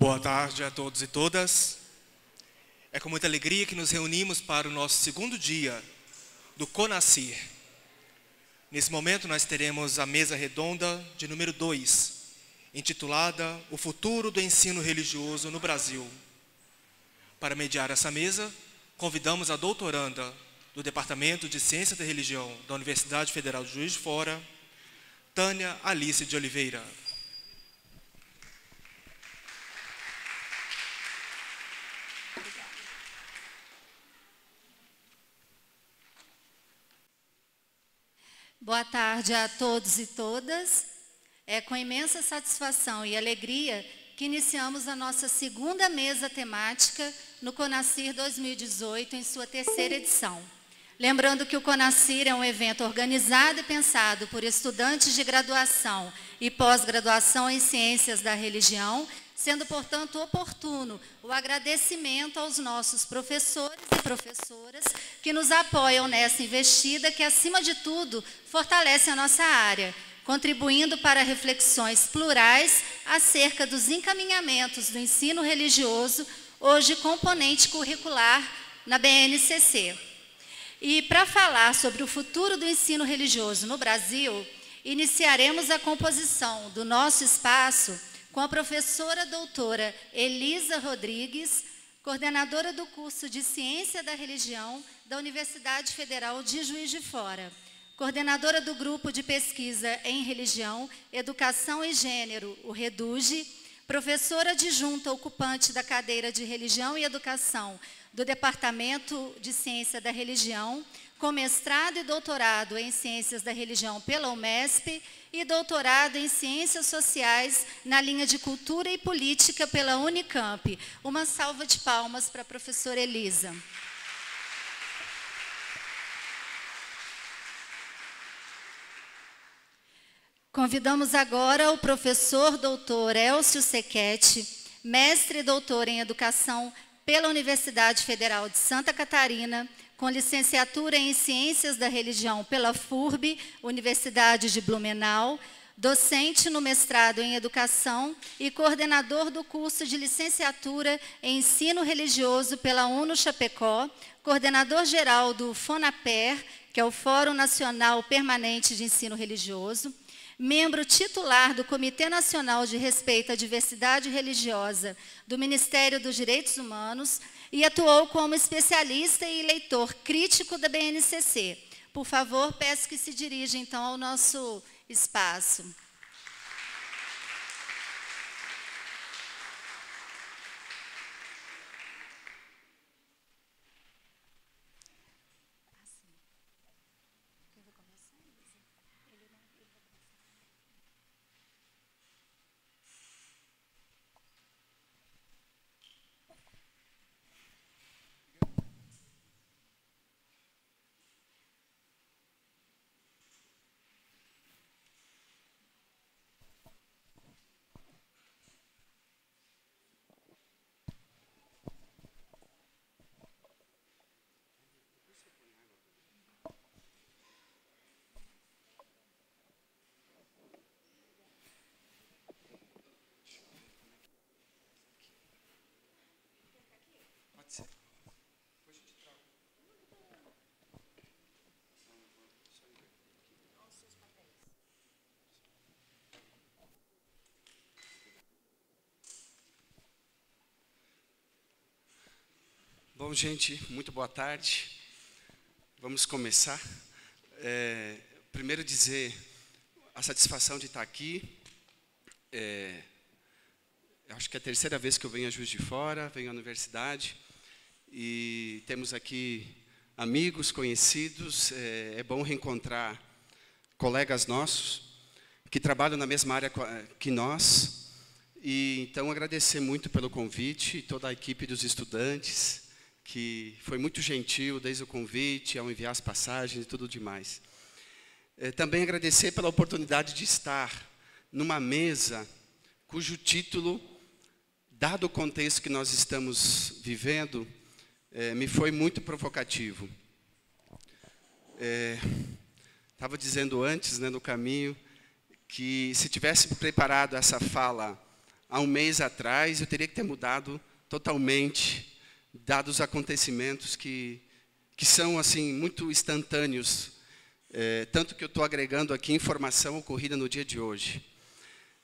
Boa tarde a todos e todas. É com muita alegria que nos reunimos para o nosso segundo dia do CONACYR. Nesse momento nós teremos a mesa redonda de número 2, intitulada O Futuro do Ensino Religioso no Brasil. Para mediar essa mesa, convidamos a doutoranda do Departamento de Ciência da Religião da Universidade Federal de Juiz de Fora, Tânia Alice de Oliveira. Boa tarde a todos e todas. É com imensa satisfação e alegria que iniciamos a nossa segunda mesa temática no CONACYR 2018, em sua terceira edição. Lembrando que o CONACYR é um evento organizado e pensado por estudantes de graduação e pós-graduação em Ciências da Religião, sendo, portanto, oportuno o agradecimento aos nossos professores e professoras que nos apoiam nessa investida que, acima de tudo, fortalece a nossa área, contribuindo para reflexões plurais acerca dos encaminhamentos do ensino religioso, hoje componente curricular na BNCC. E para falar sobre o futuro do ensino religioso no Brasil, iniciaremos a composição do nosso espaço com a professora doutora Elisa Rodrigues, coordenadora do curso de Ciência da Religião da Universidade Federal de Juiz de Fora, coordenadora do grupo de pesquisa em Religião, Educação e Gênero, o REDUGE, professora adjunta ocupante da cadeira de Religião e Educação do Departamento de Ciência da Religião, com mestrado e doutorado em Ciências da Religião pela UMESP e doutorado em Ciências Sociais na linha de Cultura e Política pela Unicamp. Uma salva de palmas para a professora Elisa. Convidamos agora o professor doutor Elcio Sequete, mestre e doutor em Educação pela Universidade Federal de Santa Catarina, com licenciatura em Ciências da Religião pela FURB, Universidade de Blumenau, docente no mestrado em Educação e coordenador do curso de licenciatura em Ensino Religioso pela UNO Chapecó, coordenador geral do FONAPER, que é o Fórum Nacional Permanente de Ensino Religioso, membro titular do Comitê Nacional de Respeito à Diversidade Religiosa do Ministério dos Direitos Humanos e atuou como especialista e leitor crítico da BNCC. Por favor, peço que se dirija, então, ao nosso espaço. Bom, gente, muito boa tarde. Vamos começar. Primeiro dizer a satisfação de estar aqui. Acho que é a terceira vez que eu venho a Juiz de Fora, venho à universidade. E temos aqui amigos, conhecidos. É bom reencontrar colegas nossos que trabalham na mesma área que nós. E então agradecer muito pelo convite, toda a equipe dos estudantes, que foi muito gentil desde o convite, ao enviar as passagens e tudo demais. Também agradecer pela oportunidade de estar numa mesa cujo título, dado o contexto que nós estamos vivendo, me foi muito provocativo. Estava dizendo antes, no caminho, que se tivesse preparado essa fala há um mês atrás, eu teria que ter mudado totalmente, dados os acontecimentos que são assim muito instantâneos, tanto que eu estou agregando aqui informação ocorrida no dia de hoje.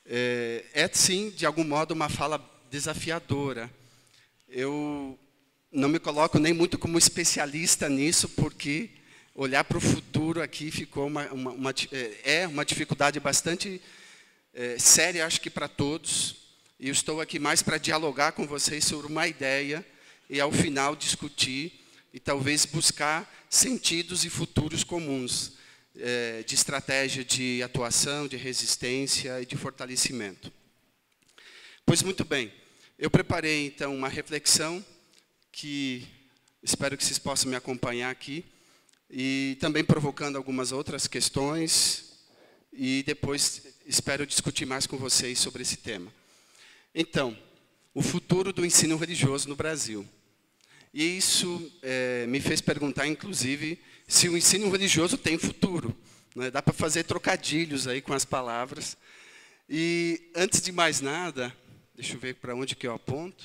É sim, de algum modo, uma fala desafiadora. Eu não me coloco nem muito como especialista nisso, porque olhar para o futuro aqui ficou uma dificuldade bastante séria, acho que para todos. E eu estou aqui mais para dialogar com vocês sobre uma ideia e, ao final, discutir e talvez buscar sentidos e futuros comuns de estratégia de atuação, de resistência e de fortalecimento. Pois muito bem, eu preparei então uma reflexão que espero que vocês possam me acompanhar aqui e também provocando algumas outras questões e depois espero discutir mais com vocês sobre esse tema. Então, o futuro do ensino religioso no Brasil. E isso me fez perguntar, inclusive, se o ensino religioso tem futuro. Né? Dá para fazer trocadilhos aí com as palavras. E, antes de mais nada, deixa eu ver para onde que eu aponto.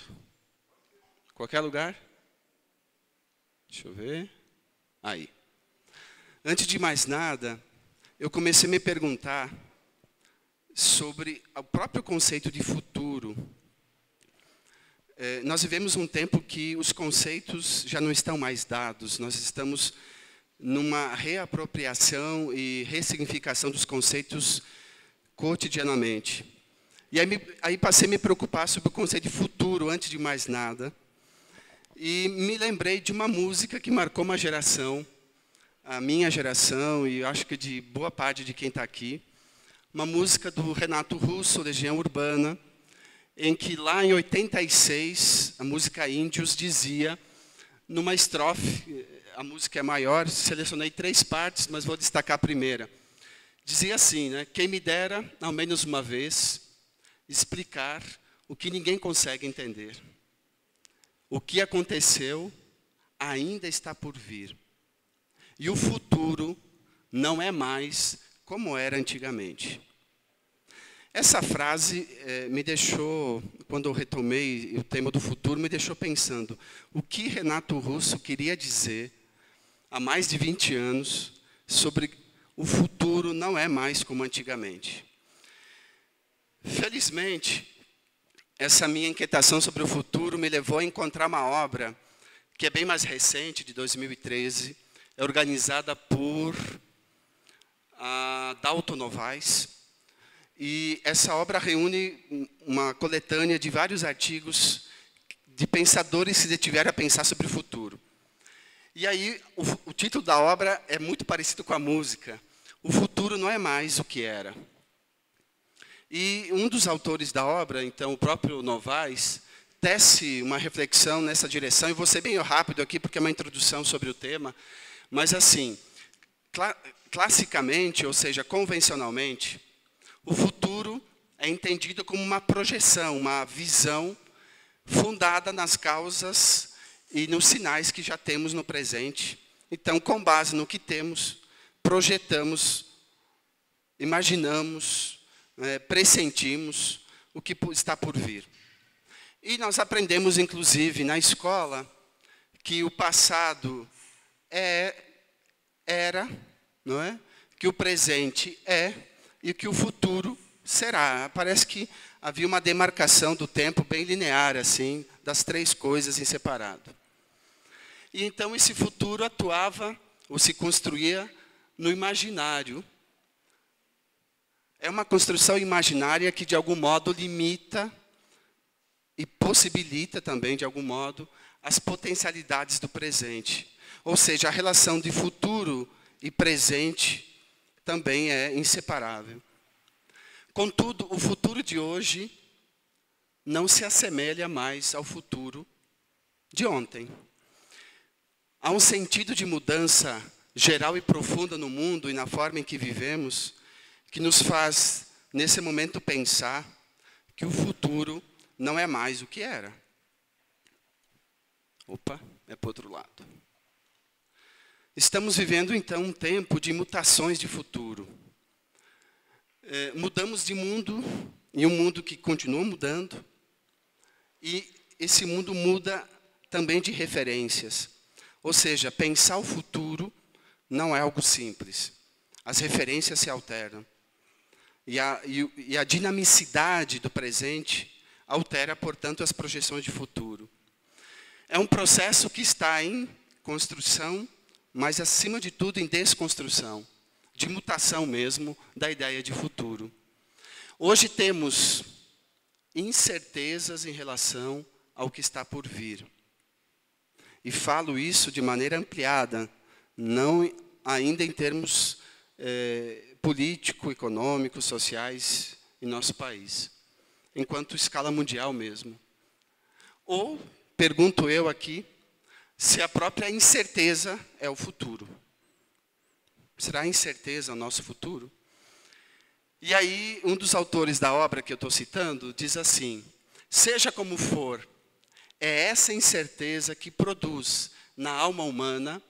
Qualquer lugar? Deixa eu ver. Aí. Antes de mais nada, eu comecei a me perguntar sobre o próprio conceito de futuro. Nós vivemos um tempo que os conceitos já não estão mais dados. Nós estamos numa reapropriação e ressignificação dos conceitos cotidianamente. E aí passei a me preocupar sobre o conceito de futuro, antes de mais nada. E me lembrei de uma música que marcou uma geração, a minha geração, e acho que de boa parte de quem está aqui. Uma música do Renato Russo, Legião Urbana, em que lá em 86, a música Índios dizia, numa estrofe, a música é maior, selecionei 3 partes, mas vou destacar a primeira. Dizia assim, né, quem me dera, ao menos uma vez, explicar o que ninguém consegue entender. O que aconteceu ainda está por vir. E o futuro não é mais como era antigamente. Essa frase me deixou, quando eu retomei o tema do futuro, me deixou pensando o que Renato Russo queria dizer há mais de 20 anos sobre o futuro não é mais como antigamente. Felizmente, essa minha inquietação sobre o futuro me levou a encontrar uma obra que é bem mais recente, de 2013, é organizada por Dalton Novaes. E essa obra reúne uma coletânea de vários artigos de pensadores que tiveram a pensar sobre o futuro. E aí, o título da obra é muito parecido com a música. O futuro não é mais o que era. E um dos autores da obra, então, o próprio Novaes, tece uma reflexão nessa direção. E vou ser bem rápido aqui, porque é uma introdução sobre o tema. Mas, assim, classicamente, ou seja, convencionalmente, o futuro é entendido como uma projeção, uma visão fundada nas causas e nos sinais que já temos no presente. Então, com base no que temos, projetamos, imaginamos, pressentimos o que está por vir. E nós aprendemos, inclusive, na escola, que o passado era, não é? Que o presente é e que o futuro será. Parece que havia uma demarcação do tempo bem linear, assim, das 3 coisas em separado. E então esse futuro atuava, ou se construía, no imaginário. É uma construção imaginária que, de algum modo, limita e possibilita também, de algum modo, as potencialidades do presente. Ou seja, a relação de futuro e presente também é inseparável. Contudo, o futuro de hoje não se assemelha mais ao futuro de ontem. Há um sentido de mudança geral e profunda no mundo e na forma em que vivemos, que nos faz, nesse momento, pensar que o futuro não é mais o que era. Opa, é para o outro lado. Estamos vivendo, então, um tempo de mutações de futuro. Mudamos de mundo em um mundo que continua mudando, e esse mundo muda também de referências. Ou seja, pensar o futuro não é algo simples. As referências se alternam. E a dinamicidade do presente altera, portanto, as projeções de futuro. É um processo que está em construção, mas, acima de tudo, em desconstrução, de mutação mesmo da ideia de futuro. Hoje temos incertezas em relação ao que está por vir. E falo isso de maneira ampliada, não ainda em termos político, econômicos, sociais em nosso país, enquanto escala mundial mesmo. Ou, pergunto eu aqui, se a própria incerteza é o futuro. Será a incerteza o nosso futuro? E aí, um dos autores da obra que eu estou citando diz assim: seja como for, é essa incerteza que produz na alma humana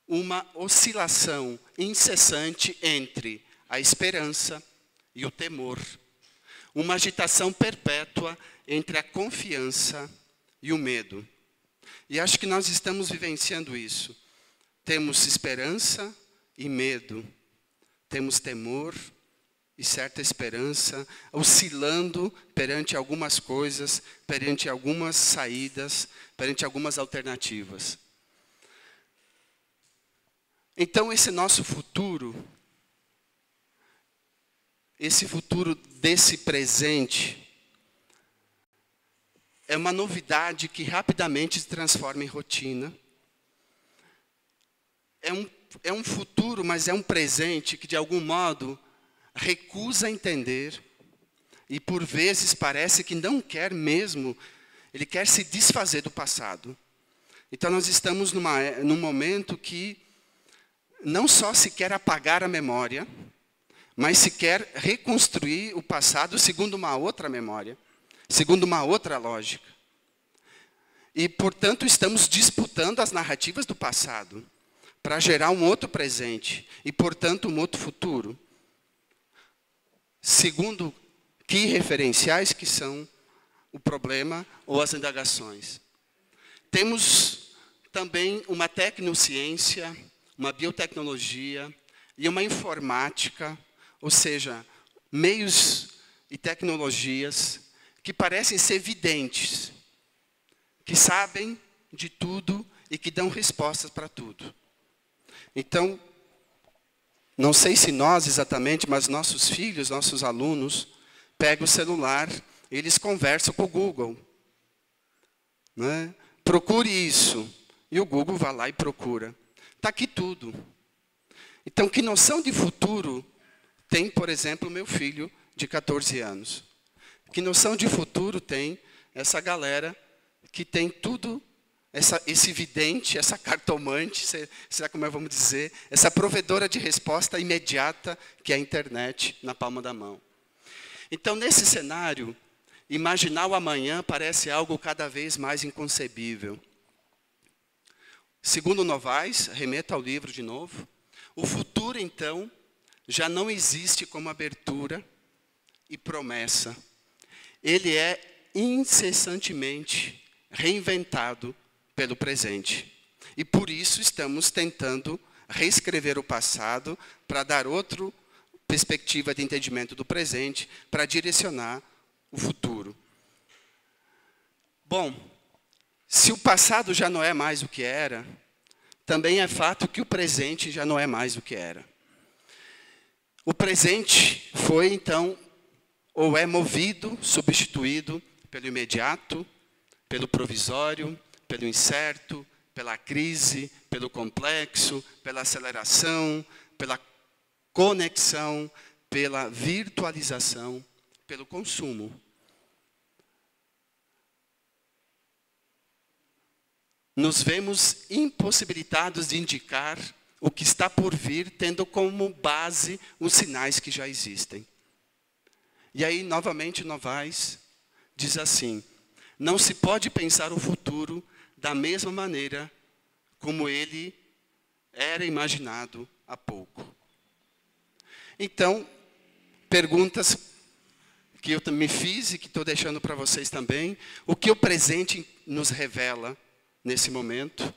uma oscilação incessante entre a esperança e o temor, uma agitação perpétua entre a confiança e o medo. E acho que nós estamos vivenciando isso. Temos esperança e medo, temos temor e certa esperança, oscilando perante algumas coisas, perante algumas saídas, perante algumas alternativas. Então, esse nosso futuro, esse futuro desse presente, é uma novidade que rapidamente se transforma em rotina. É um futuro, mas é um presente que, de algum modo, recusa entender e, por vezes, parece que não quer mesmo, ele quer se desfazer do passado. Então, nós estamos num momento que não só se quer apagar a memória, mas se quer reconstruir o passado segundo uma outra memória, segundo uma outra lógica. E, portanto, estamos disputando as narrativas do passado para gerar um outro presente e, portanto, um outro futuro. Segundo que referenciais que são o problema ou as indagações. Temos também uma tecnociência, uma biotecnologia e uma informática, ou seja, meios e tecnologias que parecem ser videntes, que sabem de tudo e que dão respostas para tudo. Então, não sei se nós exatamente, mas nossos filhos, nossos alunos, pegam o celular, eles conversam com o Google. Né? Procure isso. E o Google vai lá e procura. Está aqui tudo. Então, que noção de futuro tem, por exemplo, o meu filho de 14 anos? Que noção de futuro tem essa galera que tem tudo, esse vidente, essa cartomante, será como vamos dizer, essa provedora de resposta imediata que é a internet na palma da mão. Então, nesse cenário, imaginar o amanhã parece algo cada vez mais inconcebível. Segundo Novaes, remeto ao livro de novo, o futuro, então, já não existe como abertura e promessa. Ele é incessantemente reinventado pelo presente. E por isso estamos tentando reescrever o passado para dar outra perspectiva de entendimento do presente, para direcionar o futuro. Bom, se o passado já não é mais o que era, também é fato que o presente já não é mais o que era. O presente foi, então, ou é movido, substituído pelo imediato, pelo provisório, pelo incerto, pela crise, pelo complexo, pela aceleração, pela conexão, pela virtualização, pelo consumo. Nos vemos impossibilitados de indicar o que está por vir, tendo como base os sinais que já existem. E aí, novamente, Novaes diz assim: não se pode pensar o futuro da mesma maneira como ele era imaginado há pouco. Então, perguntas que eu me fiz e que estou deixando para vocês também, o que o presente nos revela nesse momento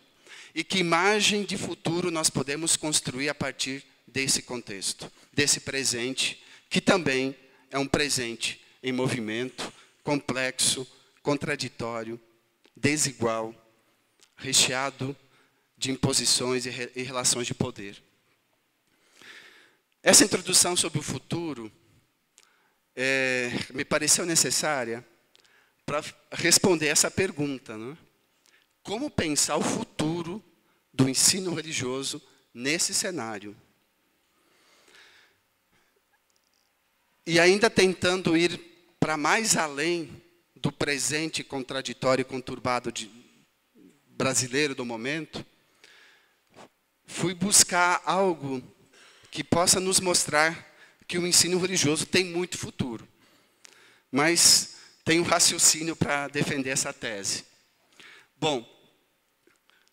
e que imagem de futuro nós podemos construir a partir desse contexto, desse presente, que também é um presente em movimento, complexo, contraditório, desigual, recheado de imposições e relações de poder. Essa introdução sobre o futuro me pareceu necessária para responder essa pergunta, não é? Como pensar o futuro do ensino religioso nesse cenário? E ainda tentando ir para mais além do presente contraditório e conturbado brasileiro do momento, fui buscar algo que possa nos mostrar que o ensino religioso tem muito futuro. Mas tem um raciocínio para defender essa tese. Bom,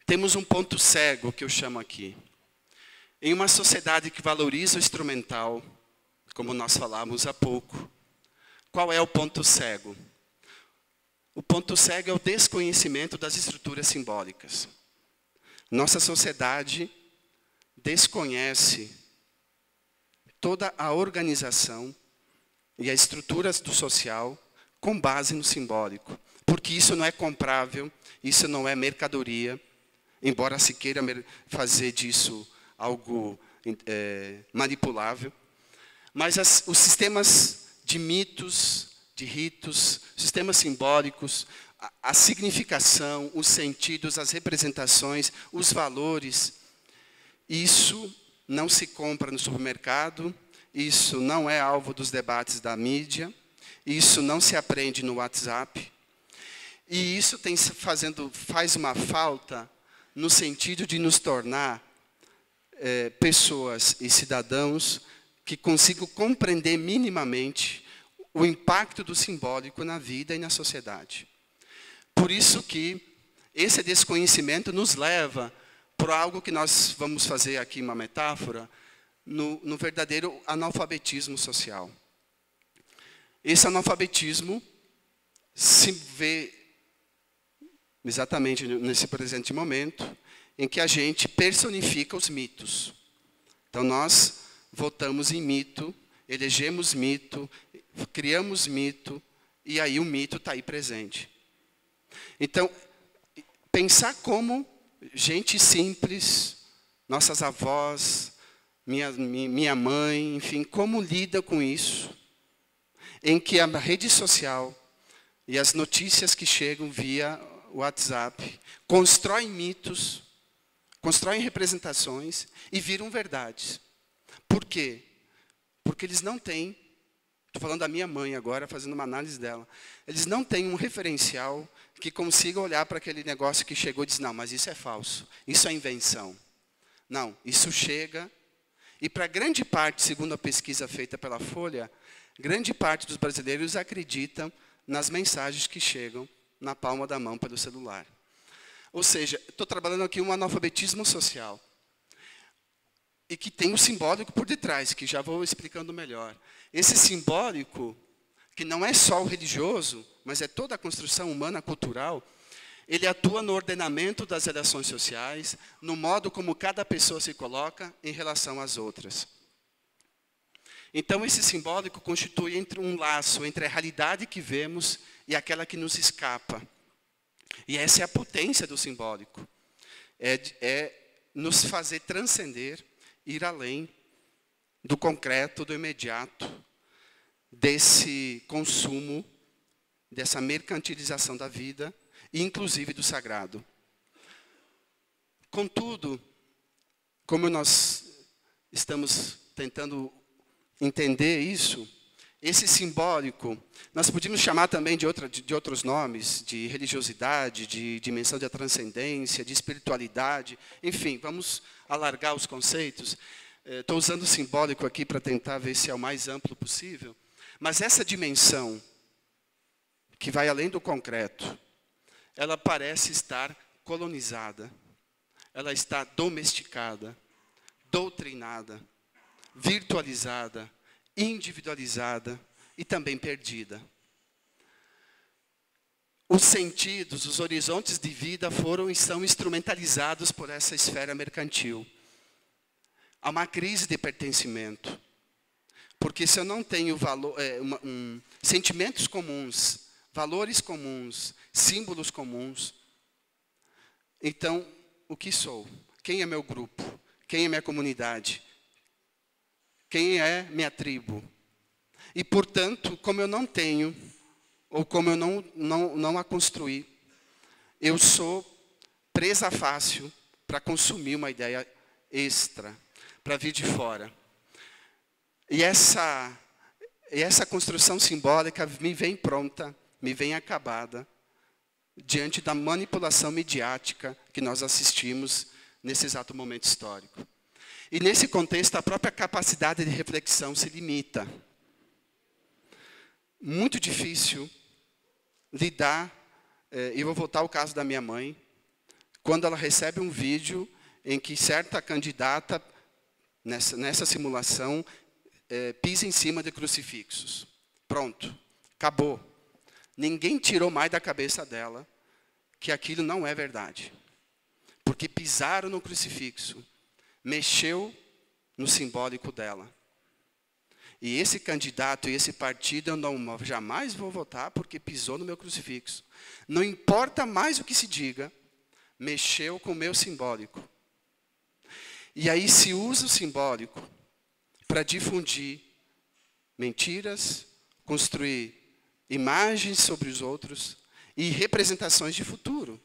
temos um ponto cego que eu chamo aqui. Em uma sociedade que valoriza o instrumental, como nós falamos há pouco, qual é o ponto cego? O ponto cego é o desconhecimento das estruturas simbólicas. Nossa sociedade desconhece toda a organização e as estruturas do social com base no simbólico. Porque isso não é comprável, isso não é mercadoria, embora se queira fazer disso algo manipulável. Mas os sistemas de mitos, de ritos, sistemas simbólicos, a significação, os sentidos, as representações, os valores, isso não se compra no supermercado, isso não é alvo dos debates da mídia, isso não se aprende no WhatsApp, e isso faz uma falta no sentido de nos tornar pessoas e cidadãos que consigam compreender minimamente o impacto do simbólico na vida e na sociedade. Por isso que esse desconhecimento nos leva para algo que nós vamos fazer aqui, uma metáfora, no verdadeiro analfabetismo social. Esse analfabetismo se vê exatamente nesse presente momento, em que a gente personifica os mitos. Então, nós votamos em mito, elegemos mito, criamos mito, e aí o mito está aí presente. Então, pensar como gente simples, nossas avós, minha mãe, enfim, como lida com isso, em que a rede social e as notícias que chegam via WhatsApp constroem mitos, constroem representações e viram verdades. Por quê? Porque eles não têm, estou falando da minha mãe agora, fazendo uma análise dela, eles não têm um referencial que consiga olhar para aquele negócio que chegou e dizer, não, mas isso é falso, isso é invenção. Não, isso chega, e para grande parte, segundo a pesquisa feita pela Folha, grande parte dos brasileiros acreditam nas mensagens que chegam na palma da mão pelo celular. Ou seja, estou trabalhando aqui um analfabetismo social. E que tem o simbólico por detrás, que já vou explicando melhor. Esse simbólico, que não é só o religioso, mas é toda a construção humana, cultural, ele atua no ordenamento das relações sociais, no modo como cada pessoa se coloca em relação às outras. Então, esse simbólico constitui um laço entre a realidade que vemos e aquela que nos escapa. E essa é a potência do simbólico. É nos fazer transcender, ir além do concreto, do imediato, desse consumo, dessa mercantilização da vida, e inclusive do sagrado. Contudo, como nós estamos tentando entender isso, esse simbólico, nós podíamos chamar também de outros nomes, de religiosidade, de dimensão da transcendência, de espiritualidade, enfim, vamos alargar os conceitos. Estou usando o simbólico aqui para tentar ver se é o mais amplo possível, mas essa dimensão, que vai além do concreto, ela parece estar colonizada, ela está domesticada, doutrinada, virtualizada, individualizada e também perdida. Os sentidos, os horizontes de vida foram e são instrumentalizados por essa esfera mercantil. Há uma crise de pertencimento. Porque se eu não tenho sentimentos comuns, valores comuns, símbolos comuns, então, o que sou? Quem é meu grupo? Quem é minha comunidade? Quem é minha tribo? E, portanto, como eu não tenho, ou como eu não a construí, eu sou presa fácil para consumir uma ideia extra, para vir de fora. E essa construção simbólica me vem pronta, me vem acabada, diante da manipulação midiática que nós assistimos nesse exato momento histórico. E nesse contexto, a própria capacidade de reflexão se limita. Muito difícil lidar, e vou voltar ao caso da minha mãe, quando ela recebe um vídeo em que certa candidata, nessa simulação, pisa em cima de crucifixos. Pronto, acabou. Ninguém tirou mais da cabeça dela que aquilo não é verdade. Porque pisaram no crucifixo, mexeu no simbólico dela. E esse candidato e esse partido eu jamais vou votar porque pisou no meu crucifixo. Não importa mais o que se diga, mexeu com o meu simbólico. E aí se usa o simbólico para difundir mentiras, construir imagens sobre os outros e representações de futuro.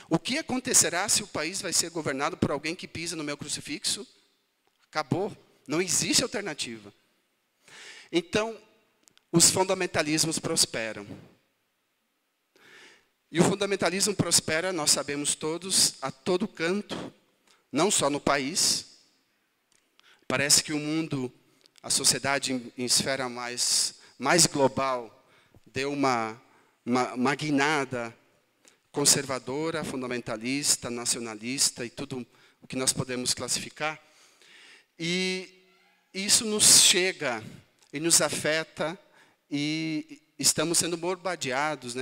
O que acontecerá se o país vai ser governado por alguém que pisa no meu crucifixo? Acabou. Não existe alternativa. Então, os fundamentalismos prosperam. E o fundamentalismo prospera, nós sabemos todos, a todo canto, não só no país. Parece que o mundo, a sociedade em esfera mais global, deu uma guinada conservadora, fundamentalista, nacionalista e tudo o que nós podemos classificar. E isso nos chega e nos afeta e estamos sendo bombardeados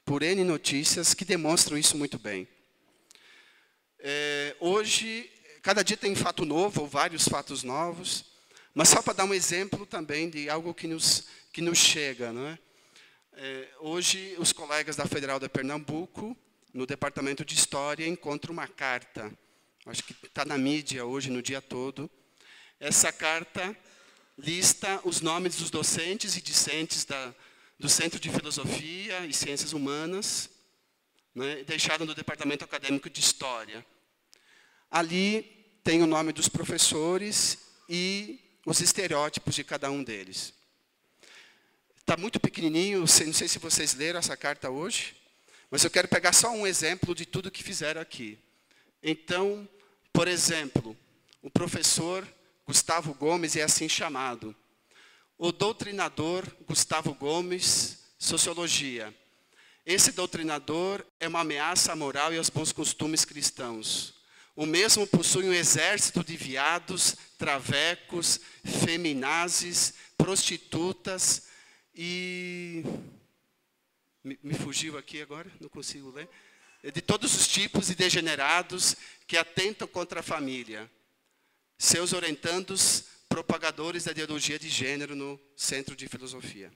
por N notícias que demonstram isso muito bem. Hoje, cada dia tem fato novo, ou vários fatos novos, mas só para dar um exemplo também de algo que nos chega. Não é? Hoje, os colegas da Federal de Pernambuco, no Departamento de História, encontram uma carta, acho que está na mídia hoje, no dia todo. Essa carta lista os nomes dos docentes e discentes do Centro de Filosofia e Ciências Humanas, né, deixado no Departamento Acadêmico de História. Ali tem o nome dos professores e os estereótipos de cada um deles. Está muito pequenininho, não sei se vocês leram essa carta hoje, mas eu quero pegar só um exemplo de tudo que fizeram aqui. Então, por exemplo, o professor Gustavo Gomes é assim chamado. O doutrinador Gustavo Gomes, Sociologia. Esse doutrinador é uma ameaça à moral e aos bons costumes cristãos. O mesmo possui um exército de viados, travecos, feminazes, prostitutas e... Me fugiu aqui agora, não consigo ler. De todos os tipos e degenerados que atentam contra a família. Seus orientandos, propagadores da ideologia de gênero no Centro de Filosofia.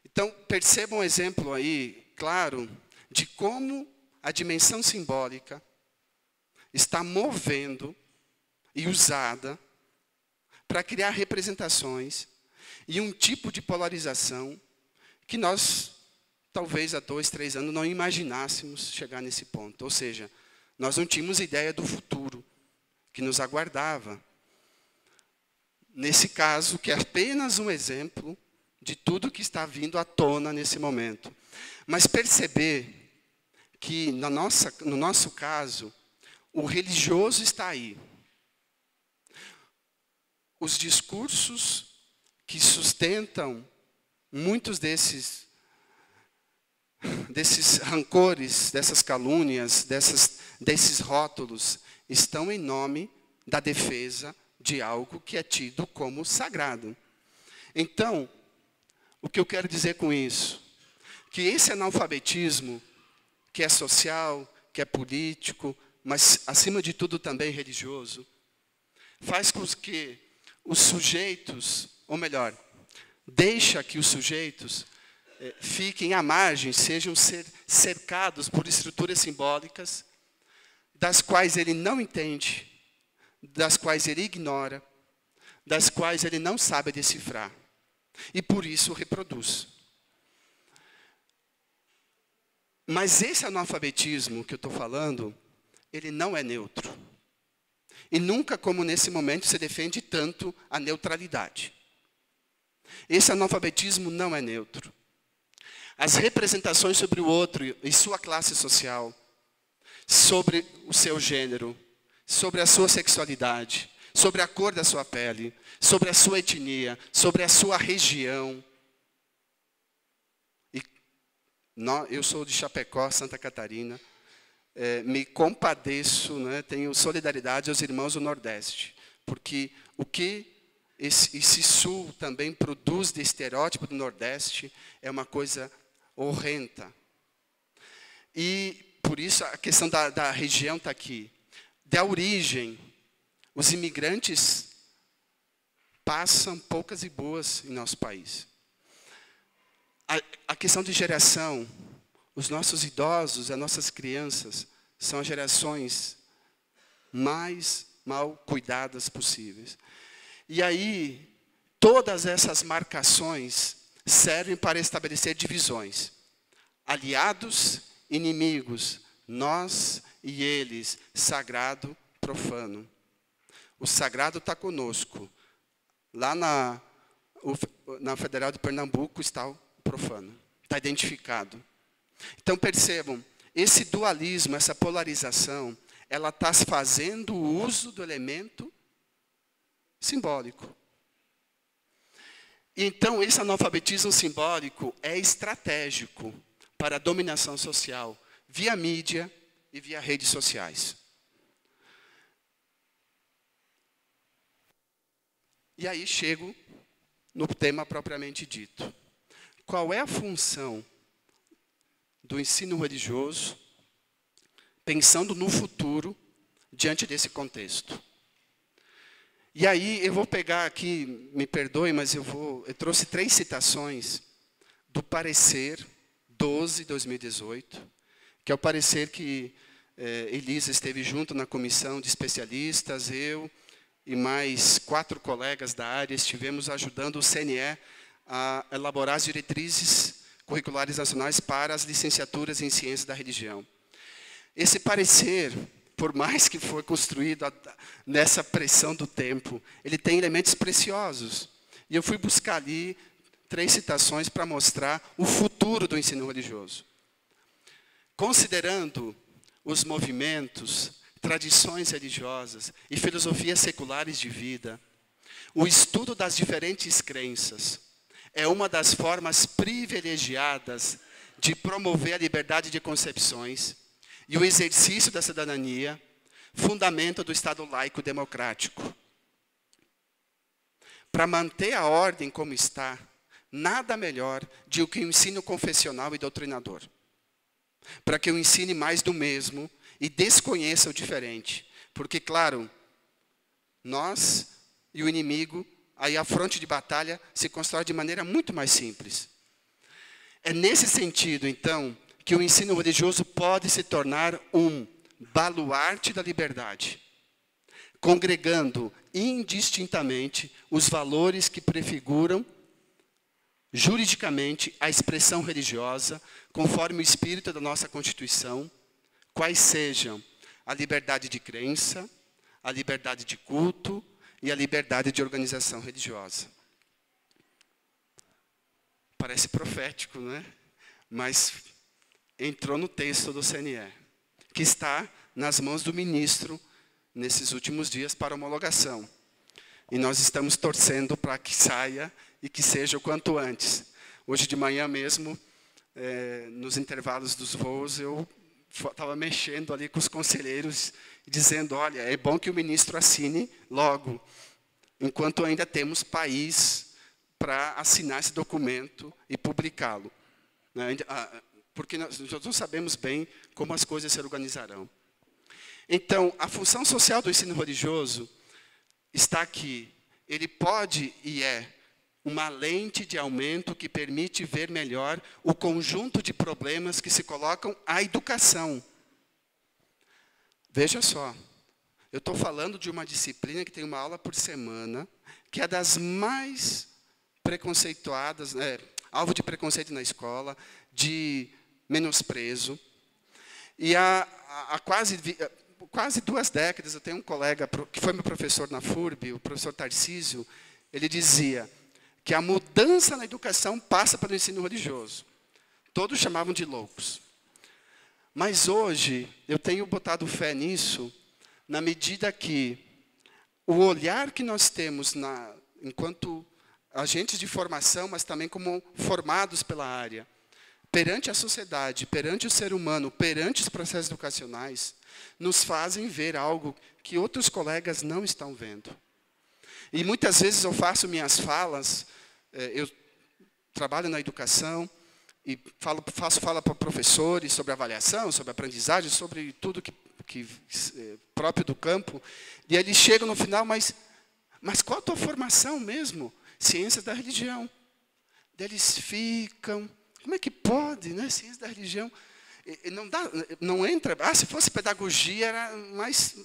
Então, percebam um exemplo aí, claro, de como a dimensão simbólica está movendo e usada para criar representações e um tipo de polarização que nós, talvez há 2, 3 anos, não imaginássemos chegar nesse ponto. Ou seja, nós não tínhamos ideia do futuro que nos aguardava. Nesse caso, que é apenas um exemplo de tudo que está vindo à tona nesse momento. Mas perceber que, no nosso caso, o religioso está aí. Os discursos que sustentam muitos desses rancores, dessas calúnias, desses rótulos, estão em nome da defesa de algo que é tido como sagrado. Então, o que eu quero dizer com isso? Que esse analfabetismo, que é social, que é político, mas acima de tudo também religioso, faz com que os sujeitos, ou melhor, deixa que os sujeitos fiquem à margem, sejam cercados por estruturas simbólicas, das quais ele não entende, das quais ele ignora, das quais ele não sabe decifrar. E por isso reproduz. Mas esse analfabetismo que eu estou falando, ele não é neutro. E nunca, como nesse momento, se defende tanto a neutralidade. Esse analfabetismo não é neutro. As representações sobre o outro e sua classe social, sobre o seu gênero, sobre a sua sexualidade, sobre a cor da sua pele, sobre a sua etnia, sobre a sua região. Eu sou de Chapecó, Santa Catarina. Me compadeço, né, tenho solidariedade aos irmãos do Nordeste. Porque o que esse Sul também produz de estereótipo do Nordeste é uma coisa horrenda. E por isso a questão da região está aqui. Da origem, os imigrantes passam poucas e boas em nosso país. A questão de geração, os nossos idosos, as nossas crianças, são as gerações mais mal cuidadas possíveis. E aí, todas essas marcações servem para estabelecer divisões. Aliados, inimigos, nós e eles, sagrado, profano. O sagrado está conosco. Lá na Federal de Pernambuco está o profano. Está identificado. Então percebam, esse dualismo, essa polarização, ela está fazendo o uso do elemento simbólico. Então esse analfabetismo simbólico é estratégico para a dominação social, via mídia e via redes sociais. E aí chego no tema propriamente dito. Qual é a função do ensino religioso, pensando no futuro, diante desse contexto? E aí eu vou pegar aqui, me perdoe, mas eu trouxe 3 citações do parecer 12/2018, que é o parecer que Elisa esteve junto na comissão de especialistas, eu e mais 4 colegas da área estivemos ajudando o CNE a elaborar as diretrizes curriculares nacionais para as licenciaturas em ciências da religião. Esse parecer, por mais que foi construído nessa pressão do tempo, ele tem elementos preciosos. E eu fui buscar ali 3 citações para mostrar o futuro do ensino religioso. Considerando os movimentos, tradições religiosas e filosofias seculares de vida, o estudo das diferentes crenças é uma das formas privilegiadas de promover a liberdade de concepções e o exercício da cidadania, fundamento do Estado laico democrático. Para manter a ordem como está, nada melhor do que o ensino confessional e doutrinador. Para que eu ensine mais do mesmo e desconheça o diferente. Porque, claro, nós e o inimigo, aí a fronte de batalha se constrói de maneira muito mais simples. É nesse sentido, então, que o ensino religioso pode se tornar um baluarte da liberdade, congregando indistintamente os valores que prefiguram juridicamente a expressão religiosa, conforme o espírito da nossa Constituição, quais sejam a liberdade de crença, a liberdade de culto e a liberdade de organização religiosa. Parece profético, não é? Mas entrou no texto do CNE, que está nas mãos do ministro nesses últimos dias para homologação. E nós estamos torcendo para que saia e que seja o quanto antes. Hoje de manhã mesmo, nos intervalos dos voos, eu estava mexendo ali com os conselheiros, dizendo, olha, é bom que o ministro assine logo, enquanto ainda temos país para assinar esse documento e publicá-lo, né? Porque nós não sabemos bem como as coisas se organizarão. Então, a função social do ensino religioso está aqui. Ele pode e é uma lente de aumento que permite ver melhor o conjunto de problemas que se colocam à educação. Veja só, eu estou falando de uma disciplina que tem uma aula por semana, que é das mais preconceituadas, alvo de preconceito na escola, de menosprezo. E há quase 2 décadas, eu tenho um colega que foi meu professor na FURB, o professor Tarcísio, ele dizia que a mudança na educação passa pelo ensino religioso. Todos chamavam de loucos. Mas hoje, eu tenho botado fé nisso, na medida que o olhar que nós temos enquanto agentes de formação, mas também como formados pela área, perante a sociedade, perante o ser humano, perante os processos educacionais, nos fazem ver algo que outros colegas não estão vendo. E muitas vezes eu faço minhas falas, eu trabalho na educação, e faço fala para professores sobre avaliação, sobre aprendizagem, sobre tudo que próprio do campo, e eles chegam no final, mas qual a tua formação mesmo? Ciências da religião. Daí eles ficam, como é que pode, né? Ciências da religião. Não entra. Se fosse pedagogia,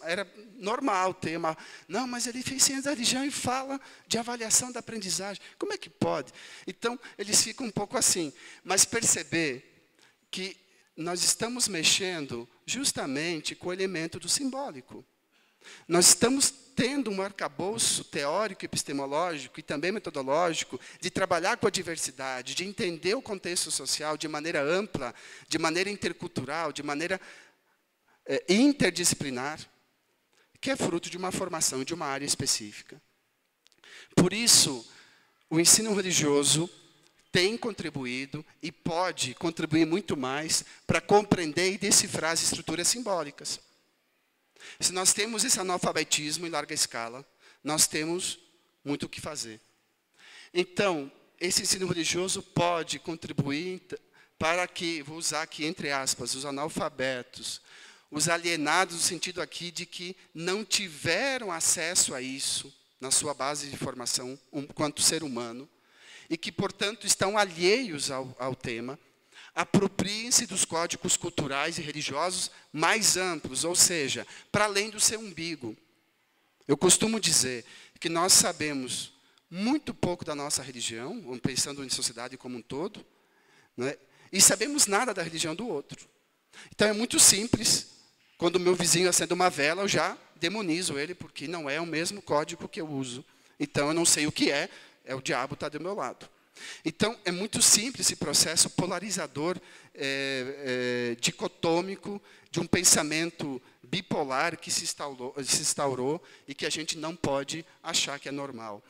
era normal ter uma. Não, mas ele fez ciência da religião e fala de avaliação da aprendizagem. Como é que pode? Então, eles ficam um pouco assim. Mas perceber que nós estamos mexendo justamente com o elemento do simbólico. Nós estamos tendo um arcabouço teórico, epistemológico e também metodológico de trabalhar com a diversidade, de entender o contexto social de maneira ampla, de maneira intercultural, de maneira interdisciplinar, que é fruto de uma formação de uma área específica. Por isso, o ensino religioso tem contribuído e pode contribuir muito mais para compreender e decifrar as estruturas simbólicas. Se nós temos esse analfabetismo em larga escala, nós temos muito o que fazer. Então, esse ensino religioso pode contribuir para que, vou usar aqui entre aspas, os analfabetos, os alienados, no sentido aqui de que não tiveram acesso a isso na sua base de formação enquanto ser humano, e que, portanto, estão alheios ao tema, apropriem-se dos códigos culturais e religiosos mais amplos, ou seja, para além do seu umbigo. Eu costumo dizer que nós sabemos muito pouco da nossa religião, pensando em sociedade como um todo, né? E sabemos nada da religião do outro. Então é muito simples, quando o meu vizinho acende uma vela, eu já demonizo ele, porque não é o mesmo código que eu uso. Então eu não sei o que é o diabo está do meu lado. Então, é muito simples esse processo polarizador, dicotômico, de um pensamento bipolar que se instaurou e que a gente não pode achar que é normal.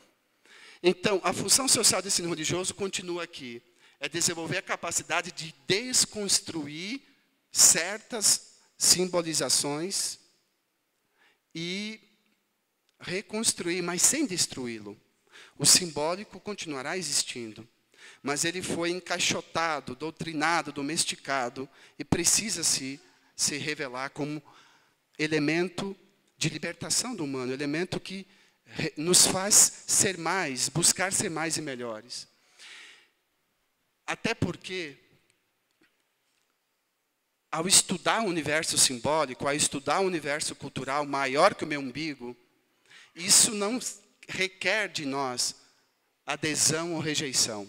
Então, a função social do ensino religioso continua aqui. É desenvolver a capacidade de desconstruir certas simbolizações e reconstruir, mas sem destruí-lo. O simbólico continuará existindo, mas ele foi encaixotado, doutrinado, domesticado e precisa se revelar como elemento de libertação do humano, elemento que nos faz ser mais, buscar ser mais e melhores. Até porque, ao estudar o universo simbólico, ao estudar o universo cultural maior que o meu umbigo, isso não requer de nós adesão ou rejeição.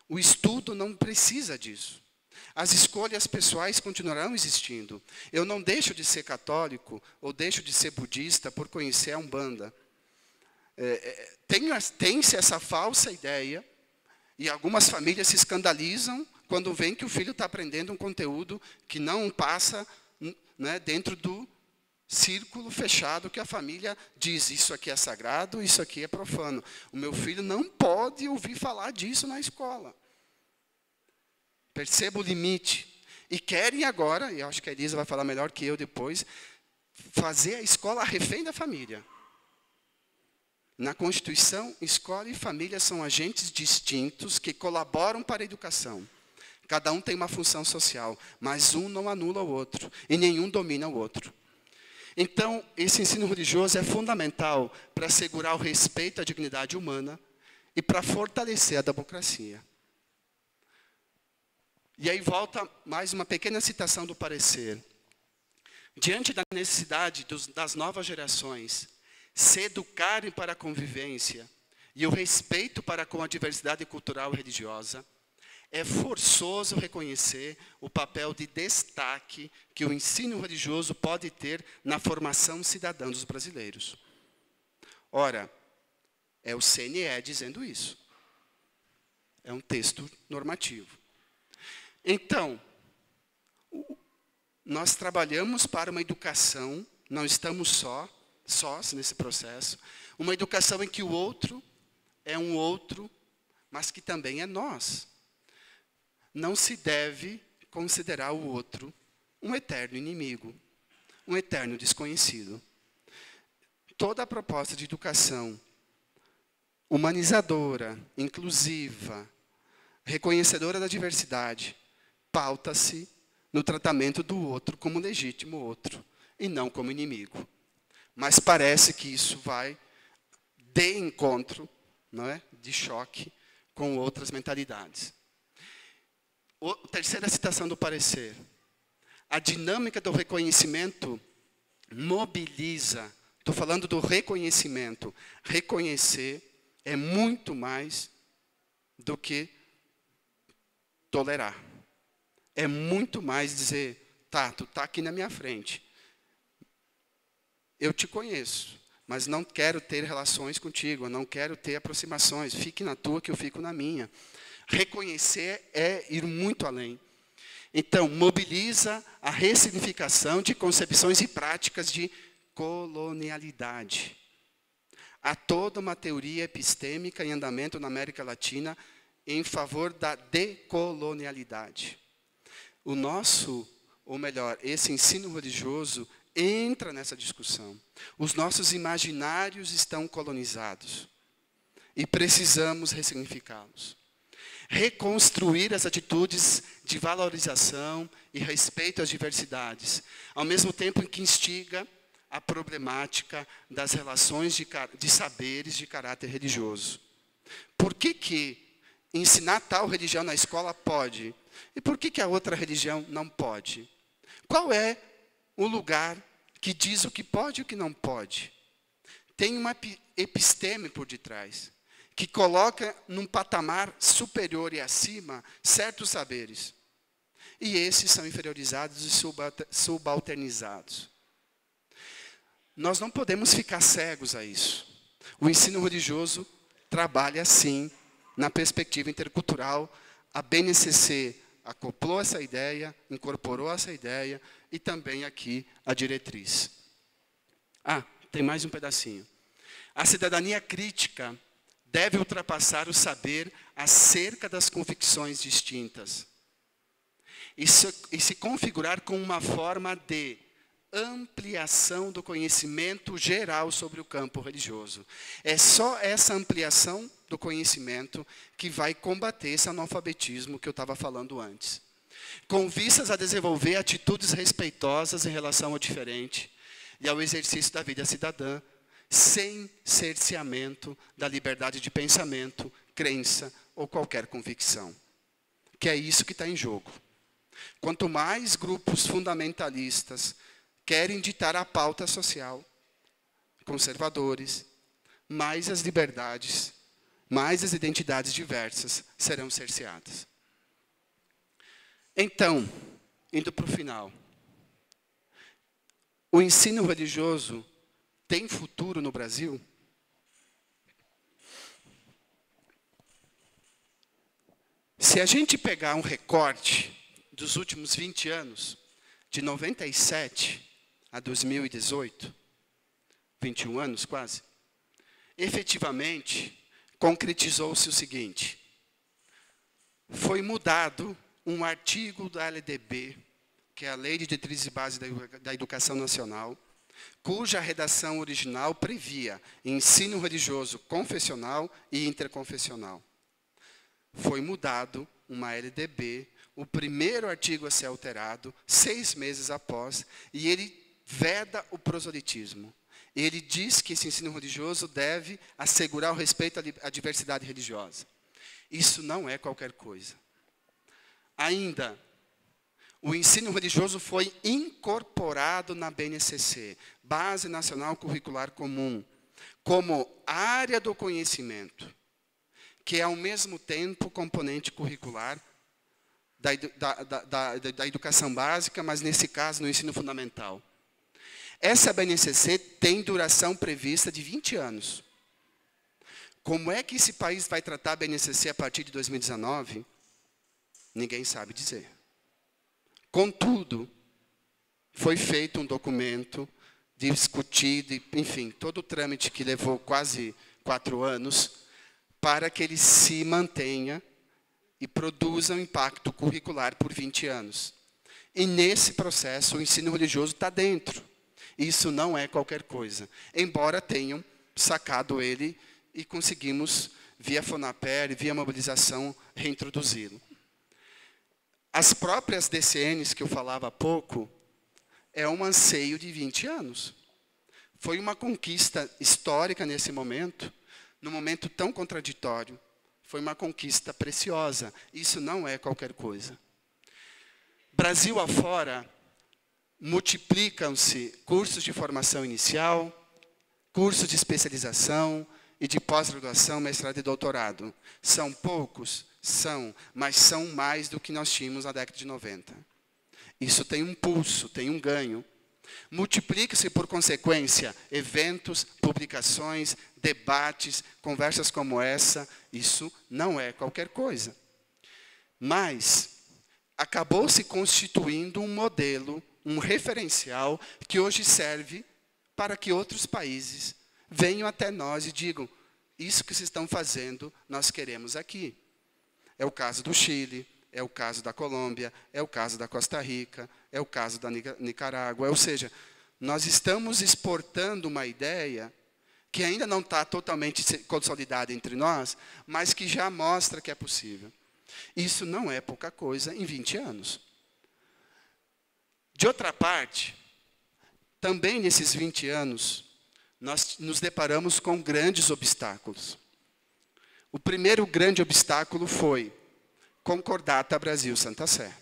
O estudo não precisa disso. As escolhas pessoais continuarão existindo. Eu não deixo de ser católico ou deixo de ser budista por conhecer a Umbanda. Tem-se essa falsa ideia, e algumas famílias se escandalizam quando veem que o filho está aprendendo um conteúdo que não passa, né, dentro do círculo fechado que a família diz, isso aqui é sagrado, isso aqui é profano. O meu filho não pode ouvir falar disso na escola. Perceba o limite. E querem agora, e acho que a Elisa vai falar melhor que eu depois, fazer a escola refém da família. Na Constituição, escola e família são agentes distintos que colaboram para a educação. Cada um tem uma função social, mas um não anula o outro, e nenhum domina o outro. Então, esse ensino religioso é fundamental para assegurar o respeito à dignidade humana e para fortalecer a democracia. E aí volta mais uma pequena citação do parecer. Diante da necessidade das novas gerações se educarem para a convivência e o respeito para com a diversidade cultural e religiosa, é forçoso reconhecer o papel de destaque que o ensino religioso pode ter na formação cidadã dos brasileiros. Ora, é o CNE dizendo isso. É um texto normativo. Então, nós trabalhamos para uma educação, não estamos sós nesse processo, uma educação em que o outro é um outro, mas que também é nós. Não se deve considerar o outro um eterno inimigo, um eterno desconhecido. Toda a proposta de educação humanizadora, inclusiva, reconhecedora da diversidade, pauta-se no tratamento do outro como legítimo outro, e não como inimigo. Mas parece que isso vai de encontro, não é? De choque com outras mentalidades. Terceira citação do parecer. A dinâmica do reconhecimento mobiliza. Estou falando do reconhecimento. Reconhecer é muito mais do que tolerar. É muito mais dizer, tá, tu está aqui na minha frente. Eu te conheço, mas não quero ter relações contigo, eu não quero ter aproximações. Fique na tua que eu fico na minha. Reconhecer é ir muito além. Então, mobiliza a ressignificação de concepções e práticas de colonialidade. Há toda uma teoria epistêmica em andamento na América Latina em favor da decolonialidade. Esse ensino religioso entra nessa discussão. Os nossos imaginários estão colonizados e precisamos ressignificá-los. Reconstruir as atitudes de valorização e respeito às diversidades, ao mesmo tempo em que instiga a problemática das relações de saberes de caráter religioso. Por que ensinar tal religião na escola pode? E por que a outra religião não pode? Qual é o lugar que diz o que pode e o que não pode? Tem uma episteme por detrás, que coloca num patamar superior e acima certos saberes. E esses são inferiorizados e subalternizados. Nós não podemos ficar cegos a isso. O ensino religioso trabalha, sim, na perspectiva intercultural. A BNCC acoplou essa ideia, incorporou essa ideia, e também aqui a diretriz. Tem mais um pedacinho. A cidadania crítica deve ultrapassar o saber acerca das convicções distintas e se configurar como uma forma de ampliação do conhecimento geral sobre o campo religioso. É só essa ampliação do conhecimento que vai combater esse analfabetismo que eu estava falando antes. Com vistas a desenvolver atitudes respeitosas em relação ao diferente e ao exercício da vida cidadã, sem cerceamento da liberdade de pensamento, crença ou qualquer convicção. Que é isso que está em jogo. Quanto mais grupos fundamentalistas querem ditar a pauta social, conservadores, mais as liberdades, mais as identidades diversas serão cerceadas. Então, indo para o final, o ensino religioso tem futuro no Brasil? Se a gente pegar um recorte dos últimos 20 anos, de 97 a 2018, 21 anos quase, efetivamente, concretizou-se o seguinte: foi mudado um artigo da LDB, que é a Lei de Diretrizes e Bases da Educação Nacional, cuja redação original previa ensino religioso confessional e interconfessional. Foi mudado uma LDB, o primeiro artigo a ser alterado, 6 meses após, e ele veda o proselitismo. Ele diz que esse ensino religioso deve assegurar o respeito à diversidade religiosa. Isso não é qualquer coisa. Ainda, o ensino religioso foi incorporado na BNCC, Base Nacional Curricular Comum, como área do conhecimento, que é ao mesmo tempo componente curricular da educação básica, mas nesse caso no ensino fundamental. Essa BNCC tem duração prevista de 20 anos. Como é que esse país vai tratar a BNCC a partir de 2019? Ninguém sabe dizer. Contudo, foi feito um documento discutido, enfim, todo o trâmite que levou quase 4 anos, para que ele se mantenha e produza um impacto curricular por 20 anos. E nesse processo, o ensino religioso está dentro. Isso não é qualquer coisa. Embora tenham sacado ele e conseguimos, via Fonaper, via mobilização, reintroduzi-lo. As próprias DCNs que eu falava há pouco, é um anseio de 20 anos. Foi uma conquista histórica nesse momento, num momento tão contraditório. Foi uma conquista preciosa. Isso não é qualquer coisa. Brasil afora, multiplicam-se cursos de formação inicial, cursos de especialização e de pós-graduação, mestrado e doutorado. São poucos? São, mas são mais do que nós tínhamos na década de 90. Isso tem um pulso, tem um ganho. Multiplica-se, por consequência, eventos, publicações, debates, conversas como essa. Isso não é qualquer coisa. Mas acabou se constituindo um modelo, um referencial, que hoje serve para que outros países venham até nós e digam: isso que vocês estão fazendo, nós queremos aqui. É o caso do Chile, é o caso da Colômbia, é o caso da Costa Rica, é o caso da Nicarágua. Ou seja, nós estamos exportando uma ideia que ainda não está totalmente consolidada entre nós, mas que já mostra que é possível. Isso não é pouca coisa em 20 anos. De outra parte, também nesses 20 anos, nós nos deparamos com grandes obstáculos. O primeiro grande obstáculo foi Concordata Brasil-Santa Sé.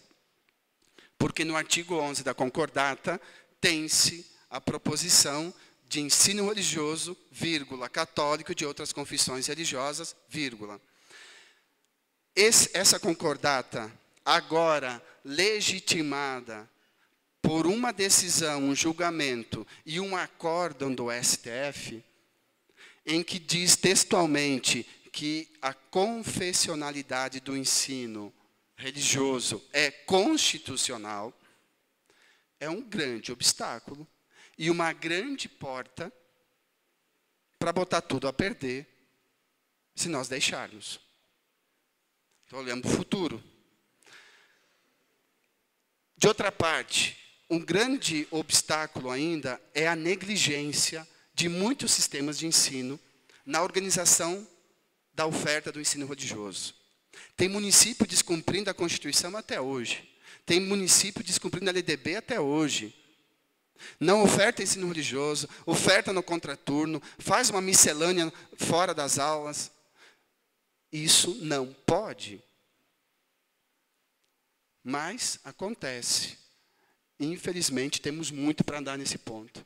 Porque no artigo 11 da Concordata tem-se a proposição de ensino religioso, vírgula, católico de outras confissões religiosas, vírgula. Essa concordata, agora legitimada por uma decisão, um julgamento e um acórdão do STF, em que diz textualmente que a confessionalidade do ensino religioso é constitucional, é um grande obstáculo e uma grande porta para botar tudo a perder, se nós deixarmos. Estou olhando para o futuro. De outra parte, um grande obstáculo ainda é a negligência de muitos sistemas de ensino na organização da oferta do ensino religioso. Tem município descumprindo a Constituição até hoje. Tem município descumprindo a LDB até hoje. Não oferta ensino religioso, oferta no contraturno, faz uma miscelânea fora das aulas. Isso não pode. Mas acontece. Infelizmente, temos muito para andar nesse ponto.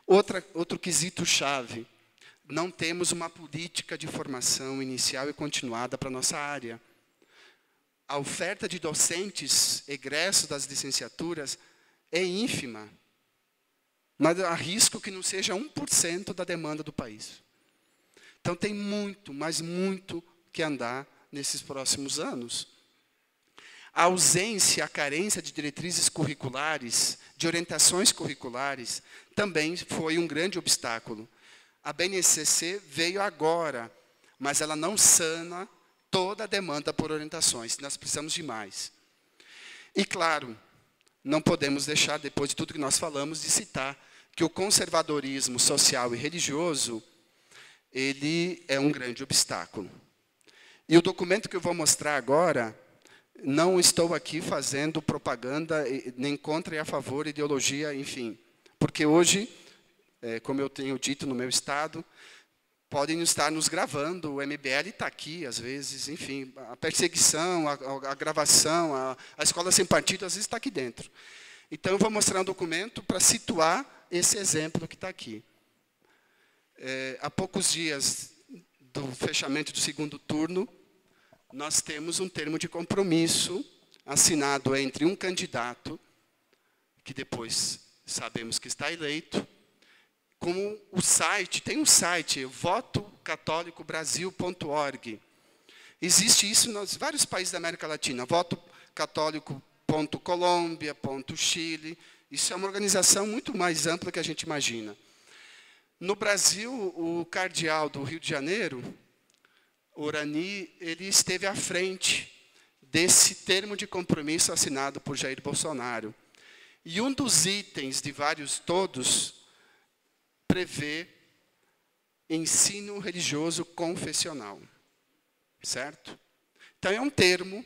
Outro quesito chave. Não temos uma política de formação inicial e continuada para a nossa área. A oferta de docentes egressos das licenciaturas é ínfima. Mas arrisco que não seja 1% da demanda do país. Então tem muito, mas muito que andar nesses próximos anos. A ausência, a carência de diretrizes curriculares, de orientações curriculares, também foi um grande obstáculo. A BNCC veio agora, mas ela não sana toda a demanda por orientações. Nós precisamos de mais. E, claro, não podemos deixar, depois de tudo que nós falamos, de citar que o conservadorismo social e religioso, ele é um grande obstáculo. E o documento que eu vou mostrar agora, não estou aqui fazendo propaganda nem contra e a favor, ideologia, enfim. Porque hoje, como eu tenho dito no meu estado, podem estar nos gravando, o MBL está aqui, às vezes, enfim, a perseguição, a gravação, a escola sem partido, às vezes está aqui dentro. Então, eu vou mostrar um documento para situar esse exemplo que está aqui. Há poucos dias do fechamento do segundo turno, nós temos um termo de compromisso assinado entre um candidato, que depois sabemos que está eleito, com o site, tem um site, votocatólicobrasil.org. Existe isso nos vários países da América Latina, votocatólico.colômbia.chile. Isso é uma organização muito mais ampla que a gente imagina. No Brasil, o cardeal do Rio de Janeiro, Orani, ele esteve à frente desse termo de compromisso assinado por Jair Bolsonaro. E um dos itens de vários todos prevê ensino religioso confessional, certo? Então, é um termo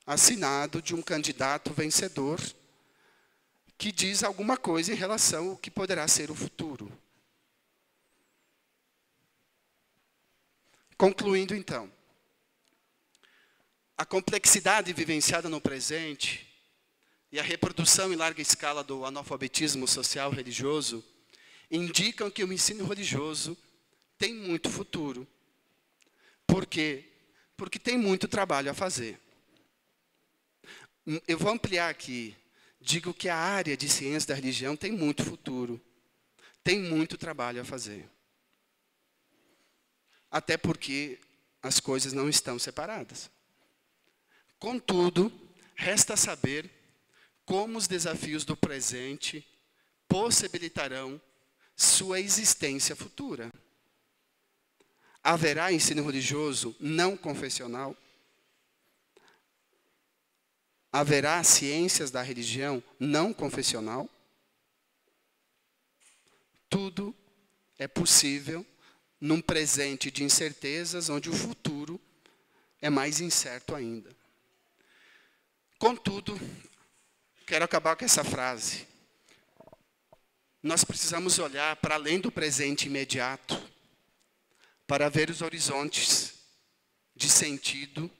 assinado de um candidato vencedor que diz alguma coisa em relação ao que poderá ser o futuro. Concluindo, então, a complexidade vivenciada no presente e a reprodução em larga escala do analfabetismo social religioso indicam que o ensino religioso tem muito futuro. Por quê? Porque tem muito trabalho a fazer. Eu vou ampliar aqui. Digo que a área de ciência da religião tem muito futuro. Tem muito trabalho a fazer. Até porque as coisas não estão separadas. Contudo, resta saber como os desafios do presente possibilitarão sua existência futura. Haverá ensino religioso não confessional? Haverá ciências da religião não confessional? Tudo é possível num presente de incertezas, onde o futuro é mais incerto ainda. Contudo, quero acabar com essa frase. Nós precisamos olhar para além do presente imediato, para ver os horizontes de sentido,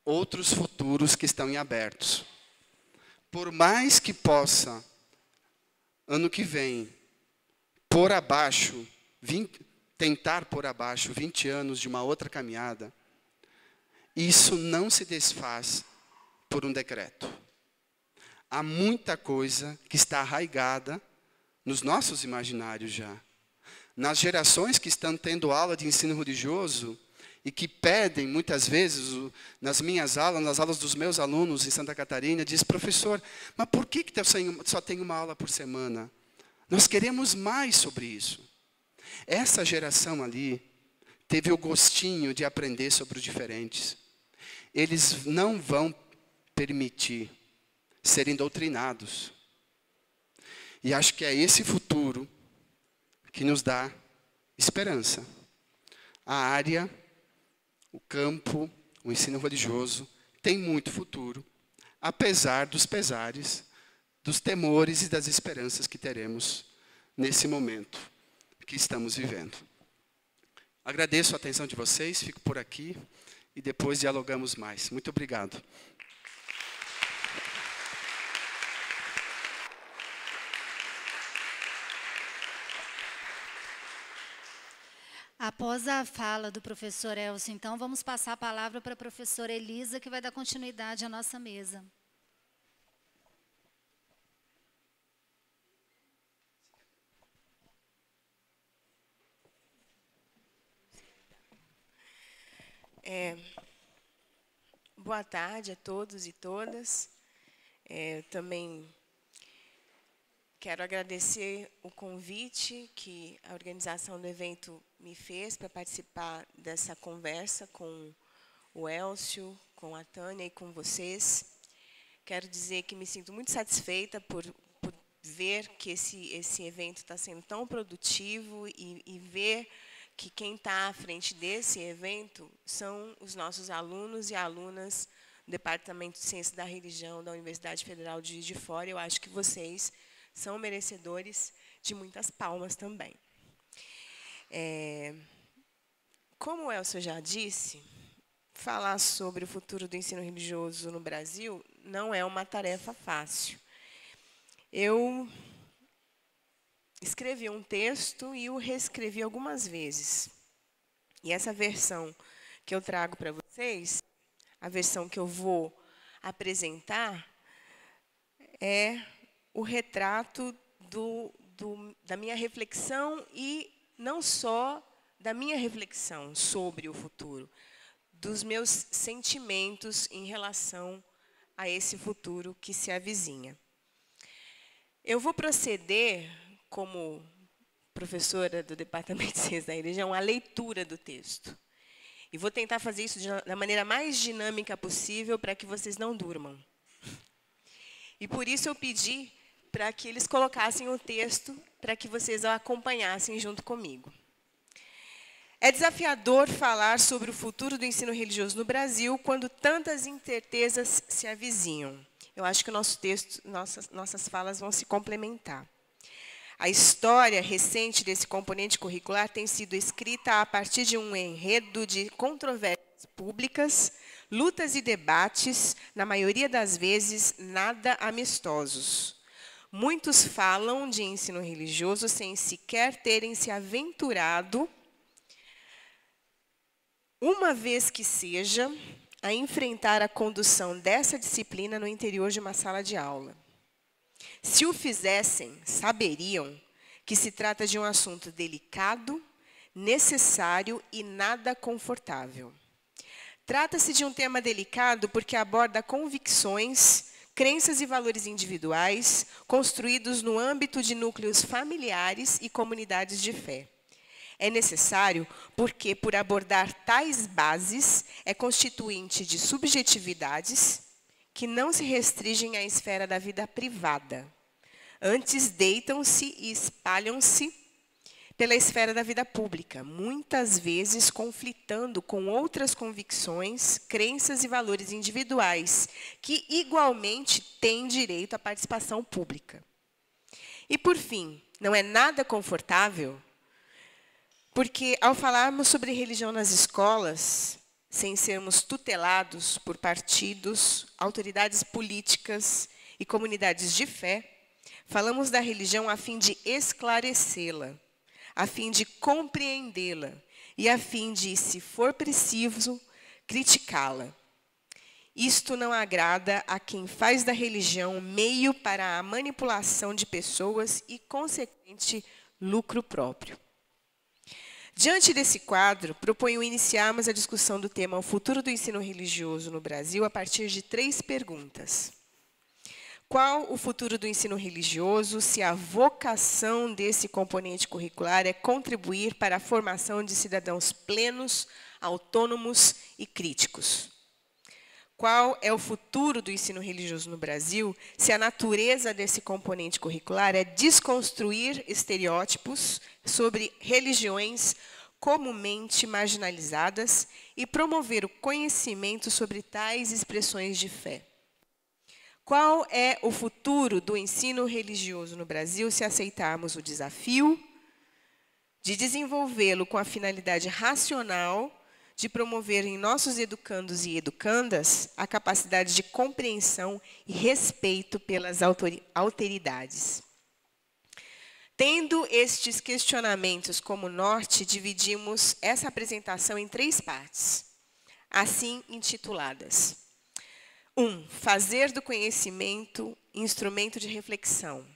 outros futuros que estão em abertos. Por mais que possa, ano que vem, tentar pôr abaixo 20 anos de uma outra caminhada, isso não se desfaz por um decreto. Há muita coisa que está arraigada nos nossos imaginários já. Nas gerações que estão tendo aula de ensino religioso e que pedem, muitas vezes, nas minhas aulas, nas aulas dos meus alunos em Santa Catarina, diz, professor, mas por que só tem uma aula por semana? Nós queremos mais sobre isso. Essa geração ali teve o gostinho de aprender sobre os diferentes. Eles não vão permitir serem doutrinados. E acho que é esse futuro que nos dá esperança. A área, o campo, o ensino religioso tem muito futuro, apesar dos pesares, dos temores e das esperanças que teremos nesse momento que estamos vivendo. Agradeço a atenção de vocês, fico por aqui e depois dialogamos mais. Muito obrigado. Após a fala do professor Elcio, então, vamos passar a palavra para a professora Elisa, que vai dar continuidade à nossa mesa. Boa tarde a todos e todas. Também quero agradecer o convite que a organização do evento me fez para participar dessa conversa com o Elcio, com a Tânia e com vocês. Quero dizer que me sinto muito satisfeita por ver que esse evento está sendo tão produtivo e ver que quem está à frente desse evento são os nossos alunos e alunas do Departamento de Ciência da Religião da Universidade Federal de Juiz de Fora. Eu acho que vocês são merecedores de muitas palmas também. Como o Elcio já disse, falar sobre o futuro do ensino religioso no Brasil não é uma tarefa fácil. Eu escrevi um texto e o reescrevi algumas vezes. E essa versão que eu trago para vocês, a versão que eu vou apresentar, é o retrato da minha reflexão e não só da minha reflexão sobre o futuro, dos meus sentimentos em relação a esse futuro que se avizinha. Eu vou proceder, como professora do Departamento de Ciência da Religião, a leitura do texto. E vou tentar fazer isso da maneira mais dinâmica possível para que vocês não durmam. E por isso eu pedi para que eles colocassem o texto para que vocês o acompanhassem junto comigo. É desafiador falar sobre o futuro do ensino religioso no Brasil quando tantas incertezas se avizinham. Eu acho que o nosso texto, nossas falas vão se complementar. A história recente desse componente curricular tem sido escrita a partir de um enredo de controvérsias públicas, lutas e debates, na maioria das vezes, nada amistosos. Muitos falam de ensino religioso sem sequer terem se aventurado, uma vez que seja, a enfrentar a condução dessa disciplina no interior de uma sala de aula. Se o fizessem, saberiam que se trata de um assunto delicado, necessário e nada confortável. Trata-se de um tema delicado porque aborda convicções, crenças e valores individuais construídos no âmbito de núcleos familiares e comunidades de fé. É necessário porque, por abordar tais bases, é constituinte de subjetividades que não se restringem à esfera da vida privada. Antes deitam-se e espalham-se pela esfera da vida pública, muitas vezes conflitando com outras convicções, crenças e valores individuais, que igualmente têm direito à participação pública. E, por fim, não é nada confortável, porque, ao falarmos sobre religião nas escolas, sem sermos tutelados por partidos, autoridades políticas e comunidades de fé, falamos da religião a fim de esclarecê-la, a fim de compreendê-la e a fim de, se for preciso, criticá-la. Isto não agrada a quem faz da religião meio para a manipulação de pessoas e, consequente, lucro próprio. Diante desse quadro, proponho iniciarmos a discussão do tema O futuro do ensino religioso no Brasil a partir de 3 perguntas. Qual o futuro do ensino religioso se a vocação desse componente curricular é contribuir para a formação de cidadãos plenos, autônomos e críticos? Qual é o futuro do ensino religioso no Brasil se a natureza desse componente curricular é desconstruir estereótipos sobre religiões comumente marginalizadas e promover o conhecimento sobre tais expressões de fé? Qual é o futuro do ensino religioso no Brasil se aceitarmos o desafio de desenvolvê-lo com a finalidade racional de promover em nossos educandos e educandas a capacidade de compreensão e respeito pelas alteridades? Tendo estes questionamentos como norte, dividimos essa apresentação em 3 partes, assim intituladas. 1. Fazer do conhecimento instrumento de reflexão.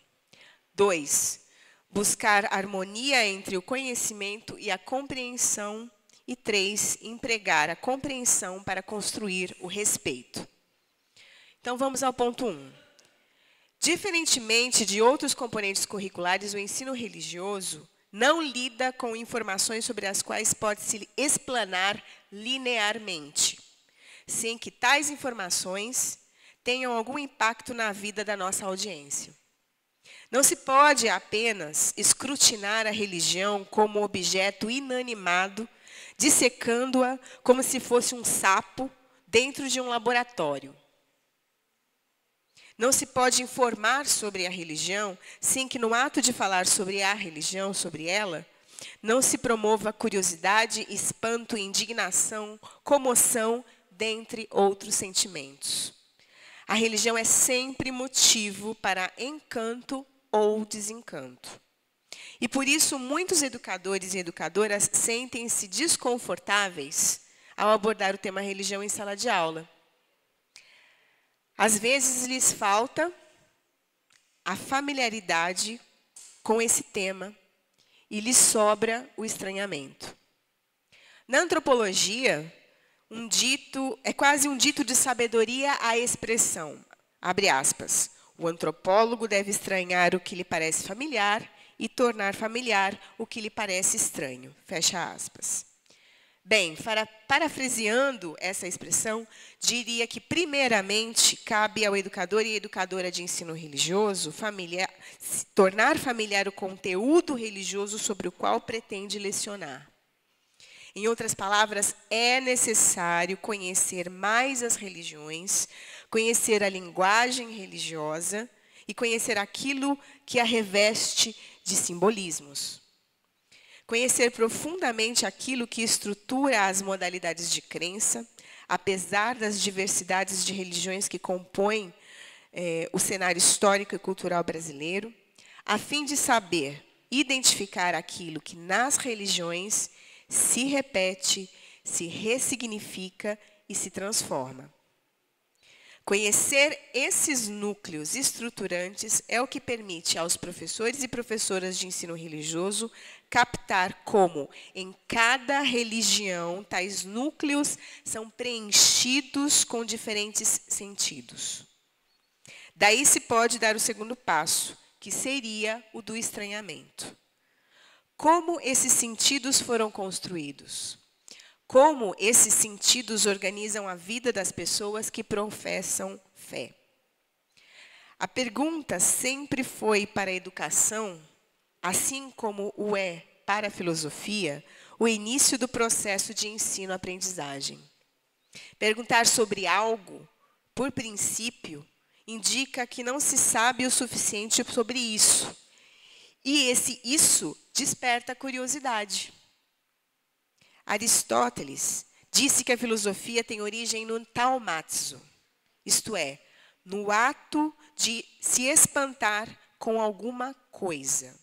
2. Buscar harmonia entre o conhecimento e a compreensão. E 3. Empregar a compreensão para construir o respeito. Então, vamos ao ponto 1. Diferentemente de outros componentes curriculares, o ensino religioso não lida com informações sobre as quais pode-se explanar linearmente, sem que tais informações tenham algum impacto na vida da nossa audiência. Não se pode apenas escrutinar a religião como objeto inanimado, dissecando-a como se fosse um sapo dentro de um laboratório. Não se pode informar sobre a religião sem que, no ato de falar sobre a religião, sobre ela, não se promova curiosidade, espanto, indignação, comoção, dentre outros sentimentos. A religião é sempre motivo para encanto ou desencanto. E por isso muitos educadores e educadoras sentem-se desconfortáveis ao abordar o tema religião em sala de aula. Às vezes lhes falta a familiaridade com esse tema e lhes sobra o estranhamento. Na antropologia, é quase um dito de sabedoria a expressão, abre aspas, o antropólogo deve estranhar o que lhe parece familiar e tornar familiar o que lhe parece estranho, fecha aspas. Bem, parafraseando essa expressão, diria que, primeiramente, cabe ao educador e educadora de ensino religioso tornar familiar o conteúdo religioso sobre o qual pretende lecionar. Em outras palavras, é necessário conhecer mais as religiões, conhecer a linguagem religiosa e conhecer aquilo que a reveste de simbolismos. Conhecer profundamente aquilo que estrutura as modalidades de crença, apesar das diversidades de religiões que compõem o cenário histórico e cultural brasileiro, a fim de saber identificar aquilo que nas religiões se repete, se ressignifica e se transforma. Conhecer esses núcleos estruturantes é o que permite aos professores e professoras de ensino religioso captar como, em cada religião, tais núcleos são preenchidos com diferentes sentidos. Daí se pode dar o segundo passo, que seria o do estranhamento. Como esses sentidos foram construídos? Como esses sentidos organizam a vida das pessoas que professam fé? A pergunta sempre foi para a educação, assim como o é para a filosofia, o início do processo de ensino-aprendizagem. Perguntar sobre algo, por princípio, indica que não se sabe o suficiente sobre isso. E isso desperta curiosidade. Aristóteles disse que a filosofia tem origem no taumazo, isto é, no ato de se espantar com alguma coisa.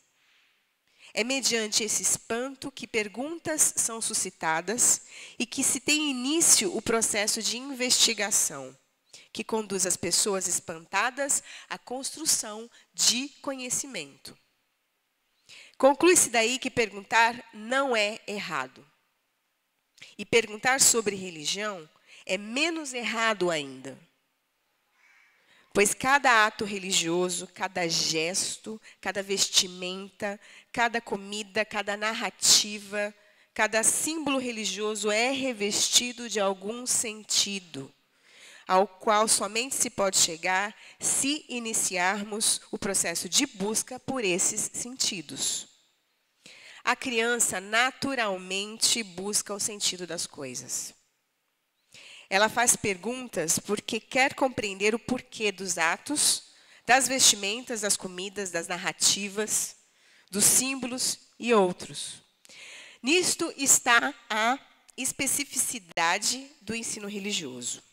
É mediante esse espanto que perguntas são suscitadas e que se tem início o processo de investigação, que conduz as pessoas espantadas à construção de conhecimento. Conclui-se daí que perguntar não é errado. E perguntar sobre religião é menos errado ainda. Pois cada ato religioso, cada gesto, cada vestimenta, cada comida, cada narrativa, cada símbolo religioso é revestido de algum sentido, ao qual somente se pode chegar se iniciarmos o processo de busca por esses sentidos. A criança naturalmente busca o sentido das coisas. Ela faz perguntas porque quer compreender o porquê dos atos, das vestimentas, das comidas, das narrativas, dos símbolos e outros. Nisto está a especificidade do ensino religioso.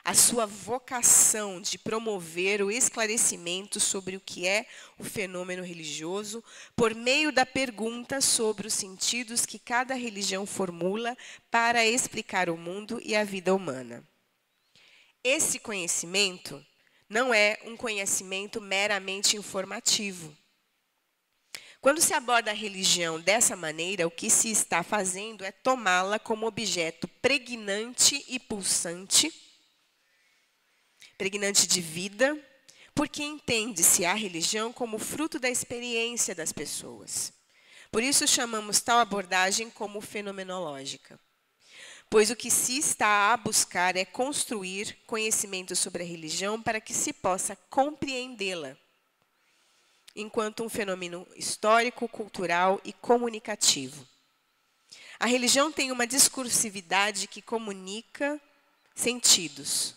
A sua vocação de promover o esclarecimento sobre o que é o fenômeno religioso por meio da pergunta sobre os sentidos que cada religião formula para explicar o mundo e a vida humana. Esse conhecimento não é um conhecimento meramente informativo. Quando se aborda a religião dessa maneira, o que se está fazendo é tomá-la como objeto pregnante e pulsante, pregnante de vida, porque entende-se a religião como fruto da experiência das pessoas. Por isso chamamos tal abordagem como fenomenológica. Pois o que se está a buscar é construir conhecimento sobre a religião para que se possa compreendê-la. enquanto um fenômeno histórico, cultural e comunicativo. A religião tem uma discursividade que comunica sentidos.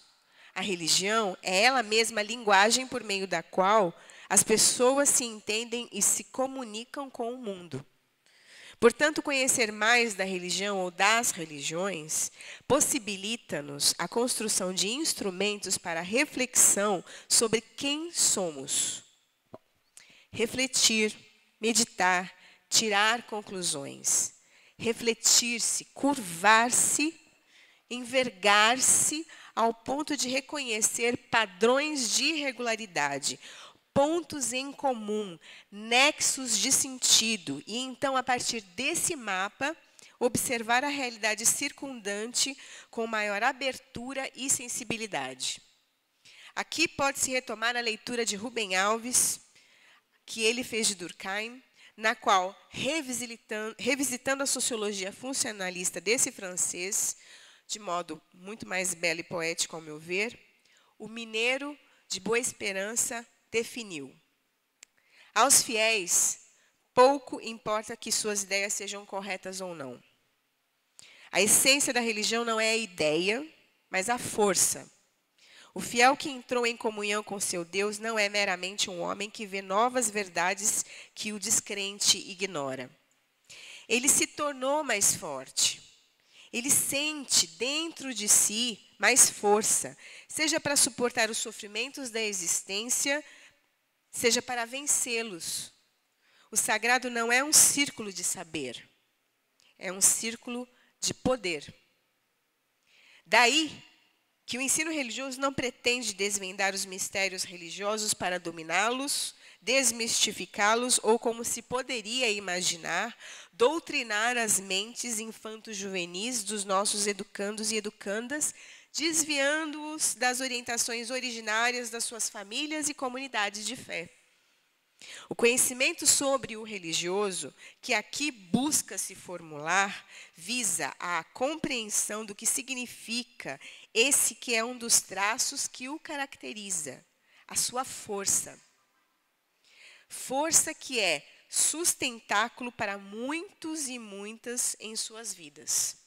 A religião é ela mesma a linguagem por meio da qual as pessoas se entendem e se comunicam com o mundo. Portanto, conhecer mais da religião ou das religiões possibilita-nos a construção de instrumentos para reflexão sobre quem somos. Refletir, meditar, tirar conclusões. Refletir-se, curvar-se, envergar-se ao ponto de reconhecer padrões de irregularidade, pontos em comum, nexos de sentido, e então, a partir desse mapa, observar a realidade circundante com maior abertura e sensibilidade. Aqui pode-se retomar a leitura de Rubem Alves, que ele fez de Durkheim, na qual, revisitando a sociologia funcionalista desse francês, de modo muito mais belo e poético, ao meu ver, o mineiro de Boa Esperança definiu: aos fiéis, pouco importa que suas ideias sejam corretas ou não. A essência da religião não é a ideia, mas a força. O fiel que entrou em comunhão com seu Deus não é meramente um homem que vê novas verdades que o descrente ignora. Ele se tornou mais forte. Ele sente dentro de si mais força, seja para suportar os sofrimentos da existência, seja para vencê-los. O sagrado não é um círculo de saber, é um círculo de poder. Daí que o ensino religioso não pretende desvendar os mistérios religiosos para dominá-los, desmistificá-los ou, como se poderia imaginar, doutrinar as mentes infanto-juvenis dos nossos educandos e educandas, desviando-os das orientações originárias das suas famílias e comunidades de fé. O conhecimento sobre o religioso, que aqui busca se formular, visa a compreensão do que significa esse que é um dos traços que o caracteriza, a sua força. Força que é sustentáculo para muitos e muitas em suas vidas.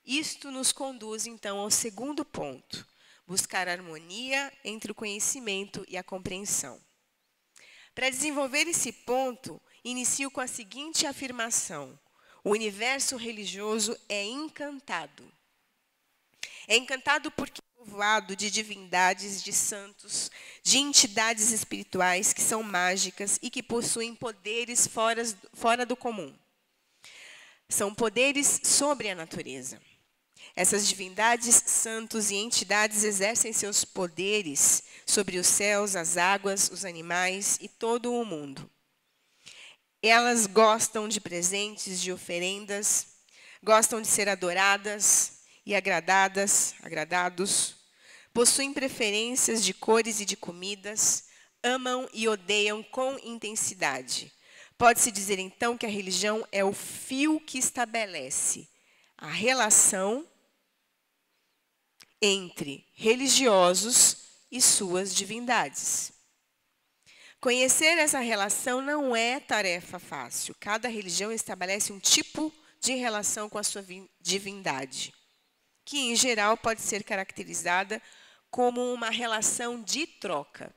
Isto nos conduz, então, ao segundo ponto: buscar harmonia entre o conhecimento e a compreensão. Para desenvolver esse ponto, inicio com a seguinte afirmação: o universo religioso é encantado. É encantado porque é povoado de divindades, de santos, de entidades espirituais que são mágicas e que possuem poderes fora do comum. São poderes sobre a natureza. Essas divindades, santos e entidades exercem seus poderes sobre os céus, as águas, os animais e todo o mundo. Elas gostam de presentes, de oferendas, gostam de ser adoradas e agradados, possuem preferências de cores e de comidas, amam e odeiam com intensidade. Pode-se dizer, então, que a religião é o fio que estabelece a relação entre religiosos e suas divindades. Conhecer essa relação não é tarefa fácil. Cada religião estabelece um tipo de relação com a sua divindade, que, em geral, pode ser caracterizada como uma relação de troca.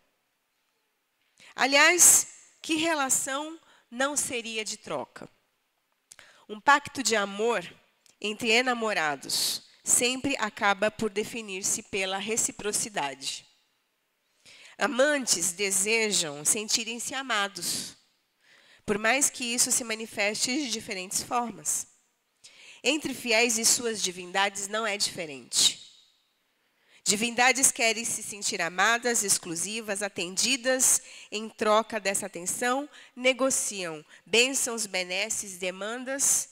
Aliás, que relação não seria de troca? Um pacto de amor entre enamorados sempre acaba por definir-se pela reciprocidade. Amantes desejam sentirem-se amados, por mais que isso se manifeste de diferentes formas. Entre fiéis e suas divindades não é diferente. Divindades querem se sentir amadas, exclusivas, atendidas. Em troca dessa atenção, negociam bênçãos, benesses, demandas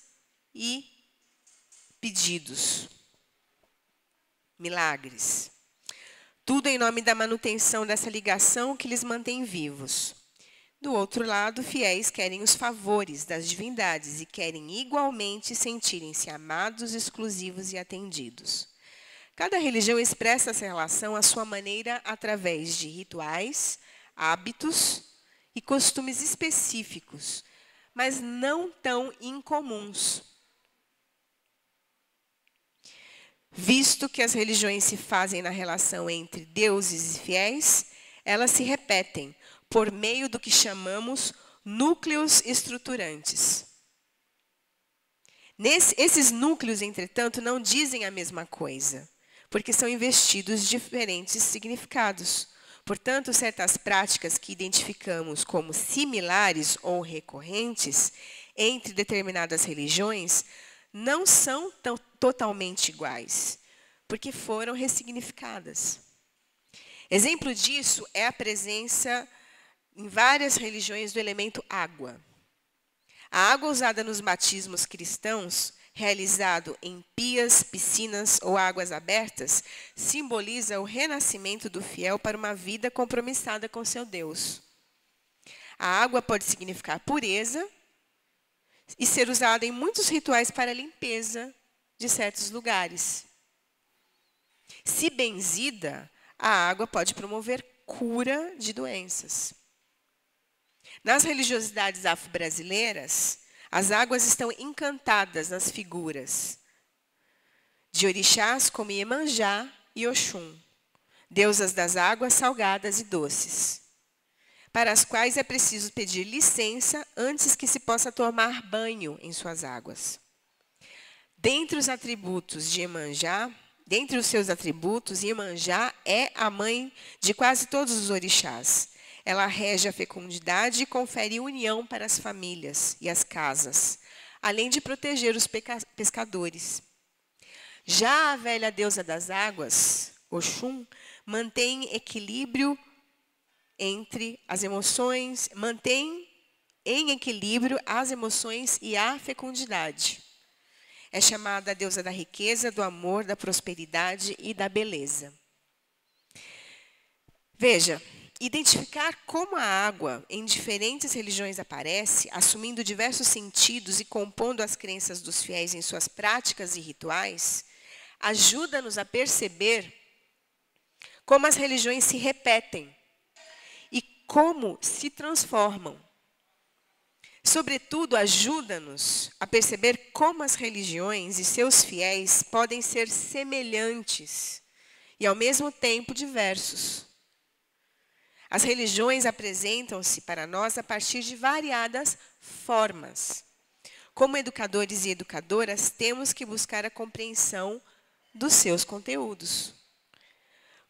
e pedidos. Milagres. Tudo em nome da manutenção dessa ligação que lhes mantém vivos. Do outro lado, fiéis querem os favores das divindades e querem igualmente sentirem-se amados, exclusivos e atendidos. Cada religião expressa essa relação à sua maneira através de rituais, hábitos e costumes específicos, mas não tão incomuns. Visto que as religiões se fazem na relação entre deuses e fiéis, elas se repetem por meio do que chamamos núcleos estruturantes. Esses núcleos, entretanto, não dizem a mesma coisa, porque são investidos de diferentes significados. Portanto, certas práticas que identificamos como similares ou recorrentes entre determinadas religiões não são totalmente iguais, porque foram ressignificadas. Exemplo disso é a presença em várias religiões do elemento água. A água usada nos batismos cristãos, realizado em pias, piscinas ou águas abertas, simboliza o renascimento do fiel para uma vida compromissada com seu Deus. A água pode significar pureza e ser usada em muitos rituais para a limpeza de certos lugares. Se benzida, a água pode promover cura de doenças. Nas religiosidades afro-brasileiras, as águas estão encantadas nas figuras de orixás como Iemanjá e Oxum, deusas das águas salgadas e doces, para as quais é preciso pedir licença antes que se possa tomar banho em suas águas. Dentre os seus atributos, Iemanjá é a mãe de quase todos os orixás. Ela rege a fecundidade e confere união para as famílias e as casas, além de proteger os pescadores. Já a velha deusa das águas, Oxum, mantém equilíbrio entre as emoções, mantém em equilíbrio as emoções e a fecundidade. É chamada a deusa da riqueza, do amor, da prosperidade e da beleza. Veja, identificar como a água em diferentes religiões aparece, assumindo diversos sentidos e compondo as crenças dos fiéis em suas práticas e rituais, ajuda-nos a perceber como as religiões se repetem e como se transformam. Sobretudo, ajuda-nos a perceber como as religiões e seus fiéis podem ser semelhantes e, ao mesmo tempo, diversos. As religiões apresentam-se para nós a partir de variadas formas. Como educadores e educadoras, temos que buscar a compreensão dos seus conteúdos.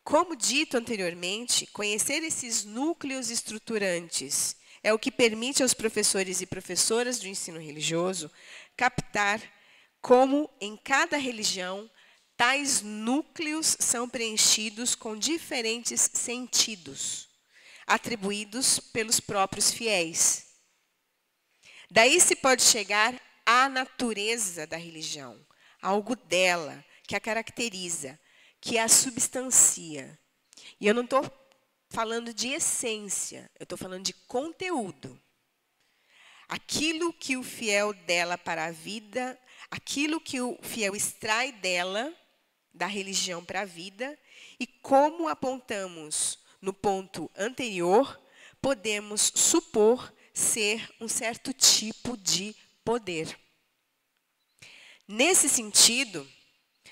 Como dito anteriormente, conhecer esses núcleos estruturantes é o que permite aos professores e professoras do ensino religioso captar como, em cada religião, tais núcleos são preenchidos com diferentes sentidos, atribuídos pelos próprios fiéis. Daí se pode chegar à natureza da religião, algo dela que a caracteriza, que a substancia. E eu não estou falando de essência, eu estou falando de conteúdo. Aquilo que o fiel dela para a vida, aquilo que o fiel extrai dela, da religião para a vida, e como apontamos no ponto anterior, podemos supor ser um certo tipo de poder. Nesse sentido,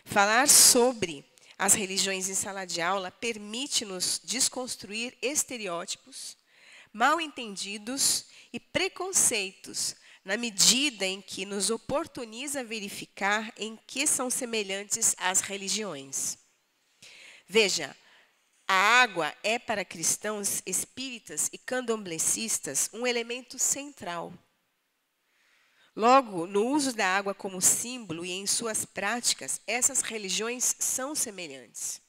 falar sobre as religiões em sala de aula permite-nos desconstruir estereótipos, mal-entendidos e preconceitos, na medida em que nos oportuniza verificar em que são semelhantes as religiões. Veja, a água é para cristãos espíritas e candomblecistas um elemento central. Logo, no uso da água como símbolo e em suas práticas, essas religiões são semelhantes.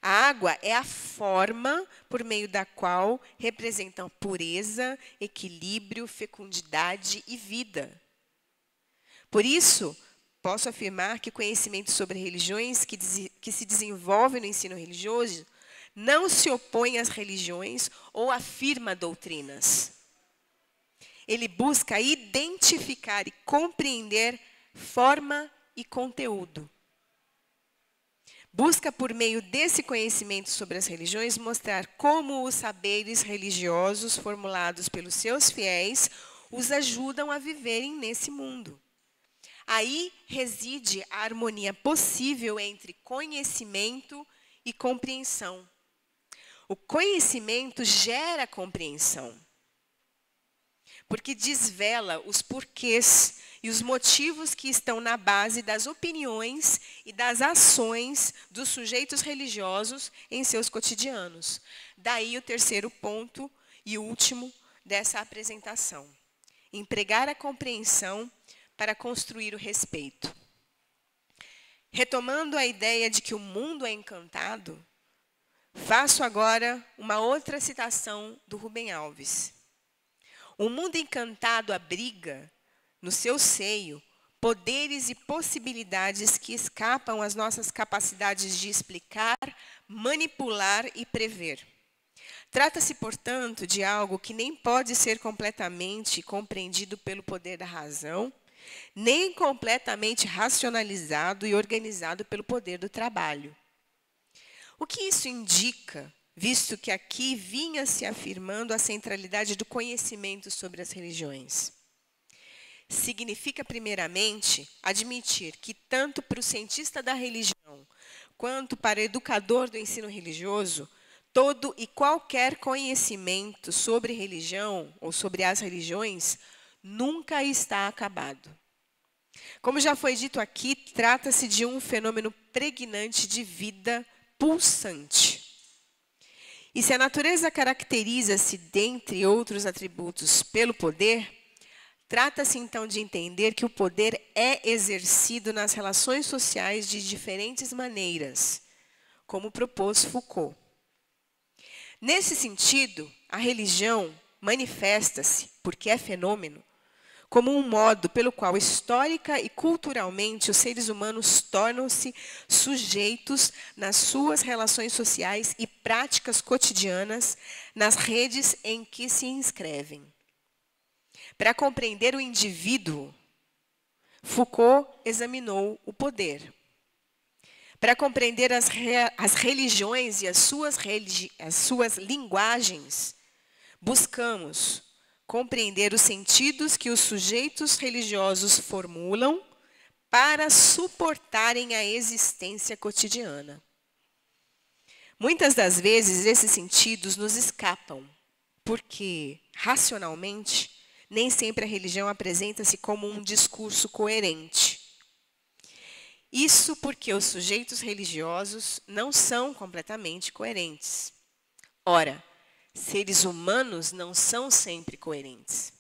A água é a forma por meio da qual representam pureza, equilíbrio, fecundidade e vida. Por isso, posso afirmar que o conhecimento sobre religiões que se desenvolve no ensino religioso não se opõe às religiões ou afirma doutrinas. Ele busca identificar e compreender forma e conteúdo. busca, por meio desse conhecimento sobre as religiões, mostrar como os saberes religiosos formulados pelos seus fiéis os ajudam a viverem nesse mundo. Aí reside a harmonia possível entre conhecimento e compreensão. O conhecimento gera compreensão, porque desvela os porquês e os motivos que estão na base das opiniões e das ações dos sujeitos religiosos em seus cotidianos. Daí o terceiro ponto e último dessa apresentação: empregar a compreensão para construir o respeito. Retomando a ideia de que o mundo é encantado, faço agora uma outra citação do Rubem Alves. O mundo encantado abriga, no seu seio, poderes e possibilidades que escapam às nossas capacidades de explicar, manipular e prever. Trata-se, portanto, de algo que nem pode ser completamente compreendido pelo poder da razão, nem completamente racionalizado e organizado pelo poder do trabalho. O que isso indica, visto que aqui vinha se afirmando a centralidade do conhecimento sobre as religiões? Significa, primeiramente, admitir que tanto para o cientista da religião quanto para o educador do ensino religioso, todo e qualquer conhecimento sobre religião ou sobre as religiões nunca está acabado. Como já foi dito aqui, trata-se de um fenômeno pregnante de vida pulsante. E se a natureza caracteriza-se, dentre outros atributos, pelo poder, trata-se então de entender que o poder é exercido nas relações sociais de diferentes maneiras, como propôs Foucault. Nesse sentido, a religião manifesta-se, porque é fenômeno, como um modo pelo qual histórica e culturalmente os seres humanos tornam-se sujeitos nas suas relações sociais e práticas cotidianas nas redes em que se inscrevem. Para compreender o indivíduo, Foucault examinou o poder. Para compreender as religiões e as suas linguagens, buscamos compreender os sentidos que os sujeitos religiosos formulam para suportarem a existência cotidiana. Muitas das vezes, esses sentidos nos escapam, porque, racionalmente, nem sempre a religião apresenta-se como um discurso coerente. Isso porque os sujeitos religiosos não são completamente coerentes. Ora, seres humanos não são sempre coerentes.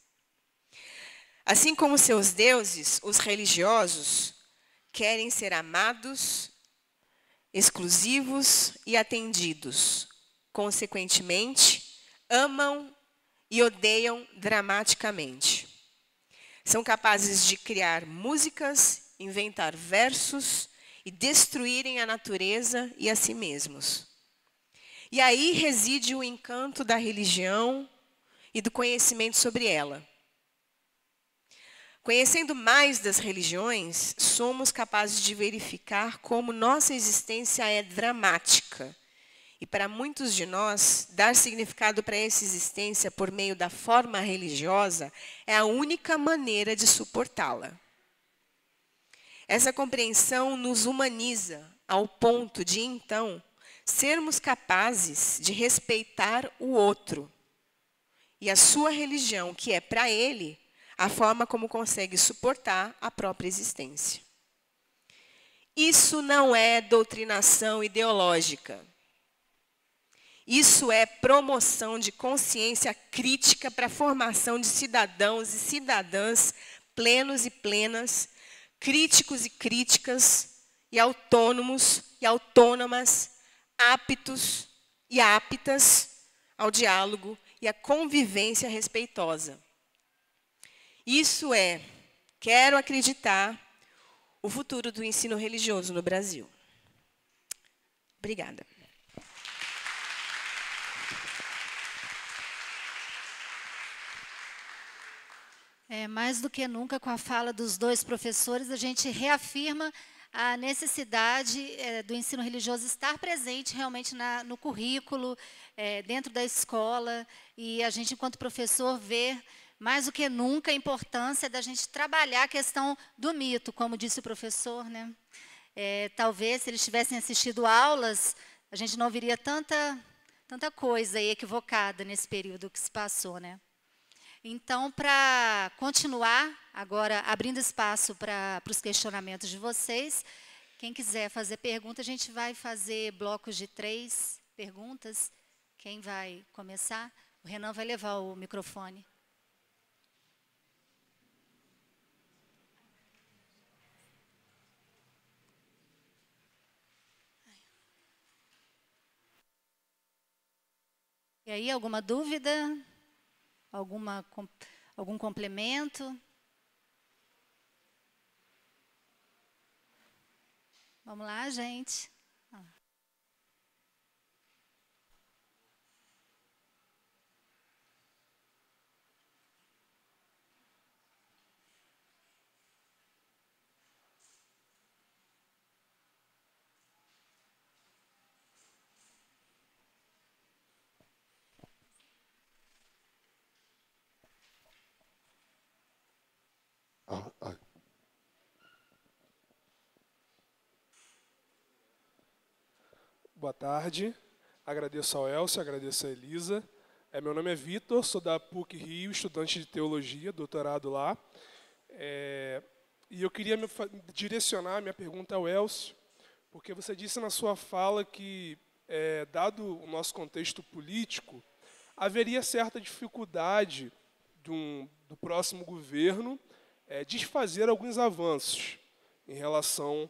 Assim como seus deuses, os religiosos querem ser amados, exclusivos e atendidos. Consequentemente, amam e odeiam dramaticamente. São capazes de criar músicas, inventar versos e destruírem a natureza e a si mesmos. E aí reside o encanto da religião e do conhecimento sobre ela. Conhecendo mais das religiões, somos capazes de verificar como nossa existência é dramática. E para muitos de nós, dar significado para essa existência por meio da forma religiosa é a única maneira de suportá-la. Essa compreensão nos humaniza ao ponto de, então, sermos capazes de respeitar o outro e a sua religião, que é para ele a forma como consegue suportar a própria existência. Isso não é doutrinação ideológica. Isso é promoção de consciência crítica para a formação de cidadãos e cidadãs plenos e plenas, críticos e críticas, e autônomos e autônomas, aptos e aptas ao diálogo e à convivência respeitosa. Isso é, quero acreditar, o futuro do ensino religioso no Brasil. Obrigada. Mais do que nunca, com a fala dos dois professores, a gente reafirma a necessidade do ensino religioso estar presente realmente no currículo, dentro da escola, e a gente, enquanto professor, vê mais do que nunca a importância da gente trabalhar a questão do mito, como disse o professor, né? Talvez, se eles tivessem assistido aulas, a gente não viria tanta coisa aí equivocada nesse período que se passou, né? Então, para continuar, agora abrindo espaço para os questionamentos de vocês, quem quiser fazer pergunta, a gente vai fazer blocos de 3 perguntas. Quem vai começar? O Renan vai levar o microfone. E aí, alguma dúvida? Algum complemento? Vamos lá, gente. Boa tarde, agradeço ao Elcio, agradeço a Elisa. Meu nome é Vitor, sou da PUC Rio, estudante de teologia, doutorado lá. E eu queria direcionar minha pergunta ao Elcio, porque você disse na sua fala que, dado o nosso contexto político, haveria certa dificuldade do próximo governo desfazer alguns avanços em relação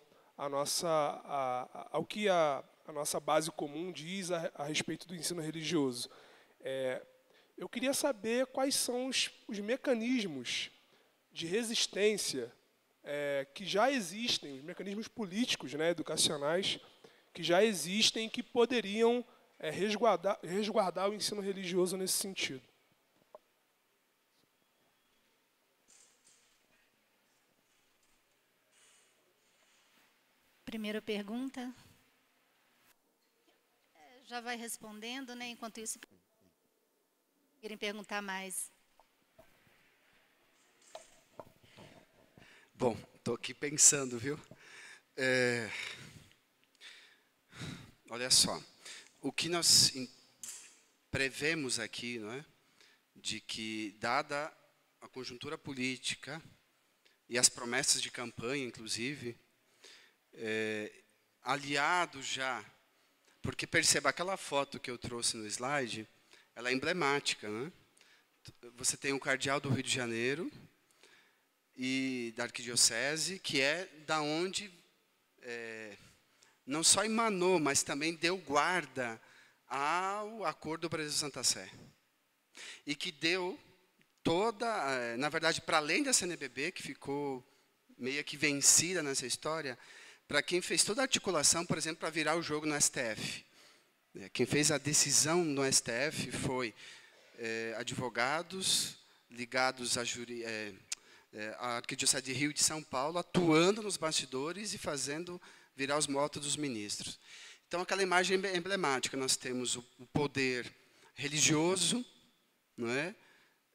ao que a nossa base comum diz a respeito do ensino religioso. Eu queria saber quais são os mecanismos de resistência que já existem, os mecanismos políticos, né, educacionais, que já existem e que poderiam resguardar o ensino religioso nesse sentido. Primeira pergunta. Já vai respondendo, né? Enquanto isso, querem perguntar mais. Bom, estou aqui pensando, viu? Olha só, o que nós prevemos aqui, não é? De que, dada a conjuntura política e as promessas de campanha, inclusive, aliado já, porque perceba, aquela foto que eu trouxe no slide, ela é emblemática, né? Você tem o cardeal do Rio de Janeiro e da arquidiocese, que é da onde não só emanou, mas também deu guarda ao Acordo Brasil-Santa Sé. E que deu toda, na verdade, para além da CNBB, que ficou meio que vencida nessa história, para quem fez toda a articulação, por exemplo, para virar o jogo no STF. Quem fez a decisão no STF foi advogados ligados à Arquidiocese de Rio e de São Paulo, atuando nos bastidores e fazendo virar os votos dos ministros. Então, aquela imagem emblemática, nós temos o poder religioso, não é?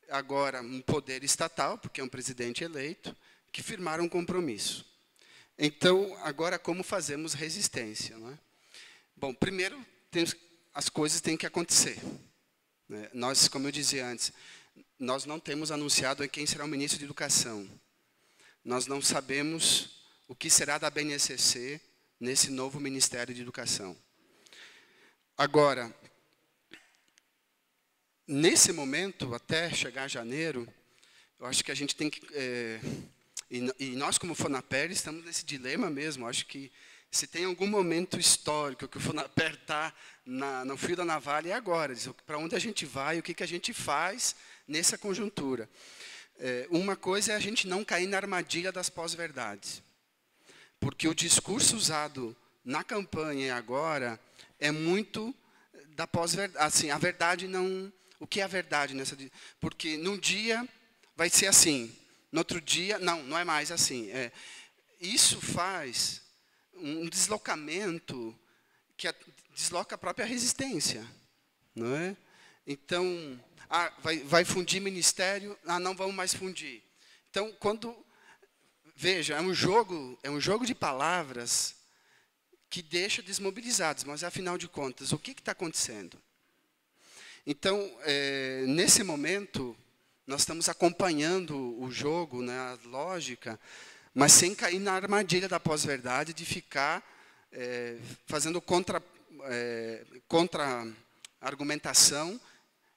Agora um poder estatal, porque é um presidente eleito, que firmaram um compromisso. Então, agora, como fazemos resistência, não é? Bom, primeiro, as coisas têm que acontecer, né? Nós, como eu dizia antes, nós não temos anunciado quem será o ministro de Educação. Nós não sabemos o que será da BNCC nesse novo Ministério de Educação. Agora, nesse momento, até chegar janeiro, eu acho que a gente tem que... E nós, como FONAPER, estamos nesse dilema mesmo. Eu acho que se tem algum momento histórico que o FONAPER está no fio da navalha, é agora. Para onde a gente vai, o que a gente faz nessa conjuntura. Uma coisa é a gente não cair na armadilha das pós-verdades. Porque o discurso usado na campanha e agora é muito da pós-verdade. Assim, a verdade não... O que é a verdade nessa... Porque num dia vai ser assim... No outro dia, não é mais assim. Isso faz um deslocamento que desloca a própria resistência, não é? Então, vai fundir ministério, não vamos mais fundir. Então, veja, é um jogo de palavras que deixa desmobilizados, mas afinal de contas, o que está acontecendo? Então, nesse momento, nós estamos acompanhando o jogo, né, a lógica, mas sem cair na armadilha da pós-verdade de ficar fazendo contra-argumentação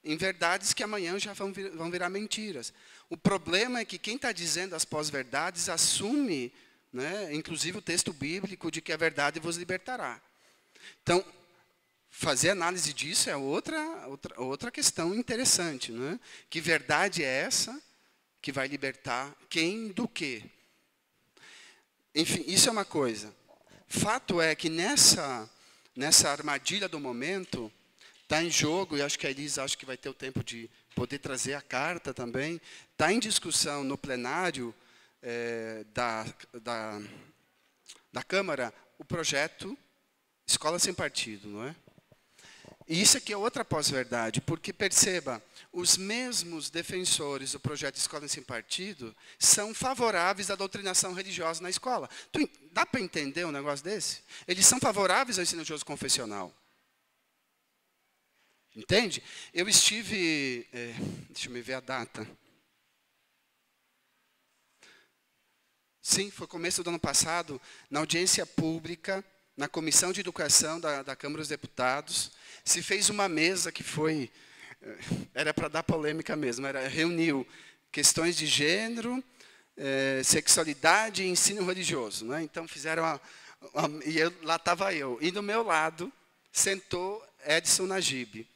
em verdades que amanhã já vão virar mentiras. O problema é que quem está dizendo as pós-verdades assume, né, inclusive o texto bíblico, de que a verdade vos libertará. Então, fazer análise disso é outra questão interessante, né? Que verdade é essa que vai libertar quem do quê? Enfim, isso é uma coisa. Fato é que nessa armadilha do momento, está em jogo, e acho que a Elisa que vai ter o tempo de poder trazer a carta também, está em discussão no plenário da Câmara o projeto Escola Sem Partido, não é? E isso aqui é outra pós-verdade, porque, perceba, os mesmos defensores do projeto Escola Sem Partido são favoráveis à doutrinação religiosa na escola. Dá para entender um negócio desse? Eles são favoráveis ao ensino religioso confessional. Entende? Eu estive, deixa eu me ver a data. Sim, foi começo do ano passado, na audiência pública, na Comissão de Educação da Câmara dos Deputados, se fez uma mesa que era para dar polêmica mesmo, reuniu questões de gênero, sexualidade e ensino religioso, né? Então fizeram lá estava eu, e do meu lado sentou Edson Najib,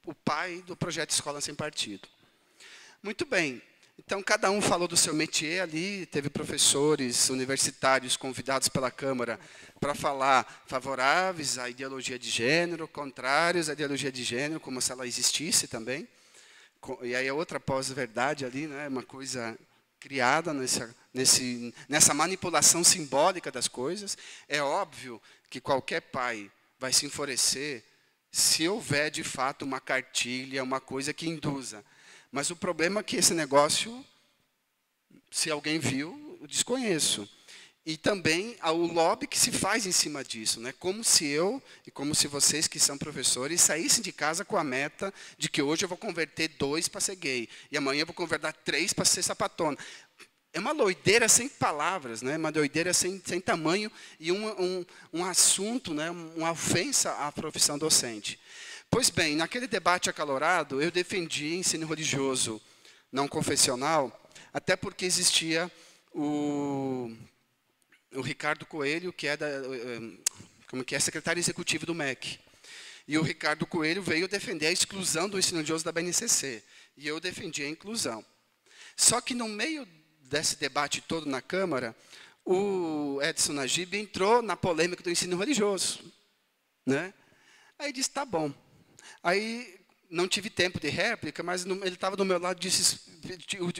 o pai do projeto Escola Sem Partido. Muito bem. Então, cada um falou do seu métier ali, teve professores universitários convidados pela Câmara para falar favoráveis à ideologia de gênero, contrários à ideologia de gênero, como se ela existisse também. E aí é outra pós-verdade ali, né, uma coisa criada nessa manipulação simbólica das coisas. É óbvio que qualquer pai vai se enfurecer se houver, de fato, uma cartilha, uma coisa que induza. Mas o problema é que esse negócio, se alguém viu, eu desconheço. E também o lobby que se faz em cima disso, né? Como se eu e como se vocês que são professores saíssem de casa com a meta de que hoje eu vou converter 2 para ser gay e amanhã eu vou converter 3 para ser sapatona. É uma doideira sem palavras, né? Uma doideira sem tamanho e um assunto, né? Uma ofensa à profissão docente. Pois bem, naquele debate acalorado, eu defendi ensino religioso não confessional, até porque existia o Ricardo Coelho, que é secretário executivo do MEC. E o Ricardo Coelho veio defender a exclusão do ensino religioso da BNCC. E eu defendi a inclusão. Só que no meio desse debate todo na Câmara, o Edson Najib entrou na polêmica do ensino religioso, né? Aí disse, tá bom. Aí não tive tempo de réplica, mas ele estava do meu lado, disse,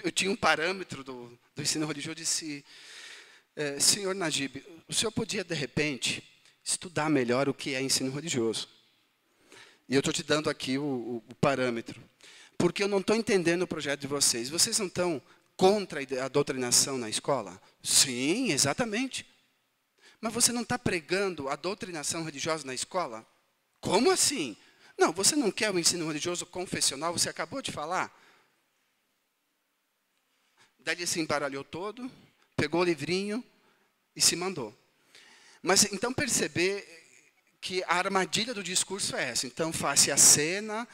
eu tinha um parâmetro do ensino religioso, disse, senhor Najib, o senhor podia, de repente, estudar melhor o que é ensino religioso. E eu estou te dando aqui o parâmetro. Porque eu não estou entendendo o projeto de vocês. Vocês não estão contra a doutrinação na escola? Sim, exatamente. Mas você não está pregando a doutrinação religiosa na escola? Como assim? Não, você não quer o ensino religioso confessional, você acabou de falar. Daí ele se embaralhou todo, pegou o livrinho e se mandou. Mas então perceber que a armadilha do discurso é essa. Então, face a cena,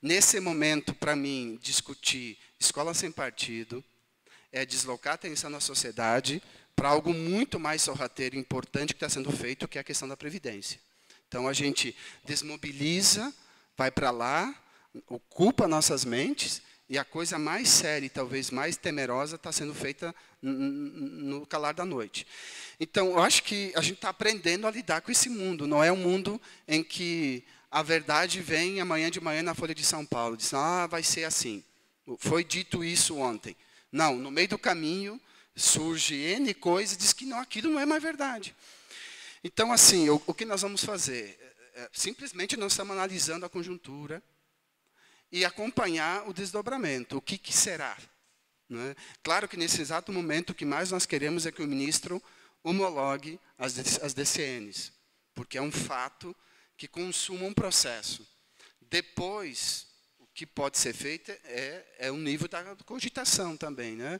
nesse momento, para mim, discutir escola sem partido é deslocar a atenção na sociedade para algo muito mais sorrateiro e importante que está sendo feito, que é a questão da Previdência. Então, a gente desmobiliza, vai para lá, ocupa nossas mentes, e a coisa mais séria e talvez mais temerosa está sendo feita no calar da noite. Então, eu acho que a gente está aprendendo a lidar com esse mundo. Não é um mundo em que a verdade vem amanhã de manhã na Folha de São Paulo. Diz, vai ser assim. Foi dito isso ontem. Não, no meio do caminho surge N coisa e diz que não, aquilo não é mais verdade. Então, assim, o que nós vamos fazer? Simplesmente nós estamos analisando a conjuntura e acompanhar o desdobramento. O que será? Né? Claro que, nesse exato momento, o que mais nós queremos é que o ministro homologue as DCNs, porque é um fato que consuma um processo. Depois, o que pode ser feito é um nível da cogitação também. Né?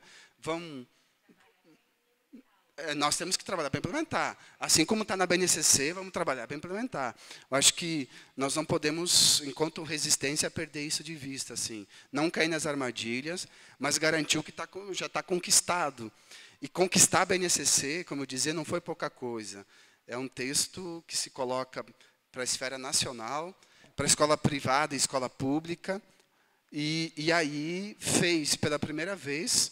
Nós temos que trabalhar para implementar. Assim como está na BNCC, vamos trabalhar para implementar. Eu acho que nós não podemos, enquanto resistência, perder isso de vista. Assim. Não cair nas armadilhas, mas garantir o que já está conquistado. E conquistar a BNCC, como eu dizia, não foi pouca coisa. É um texto que se coloca para a esfera nacional, para a escola privada e escola pública, e aí fez, pela primeira vez,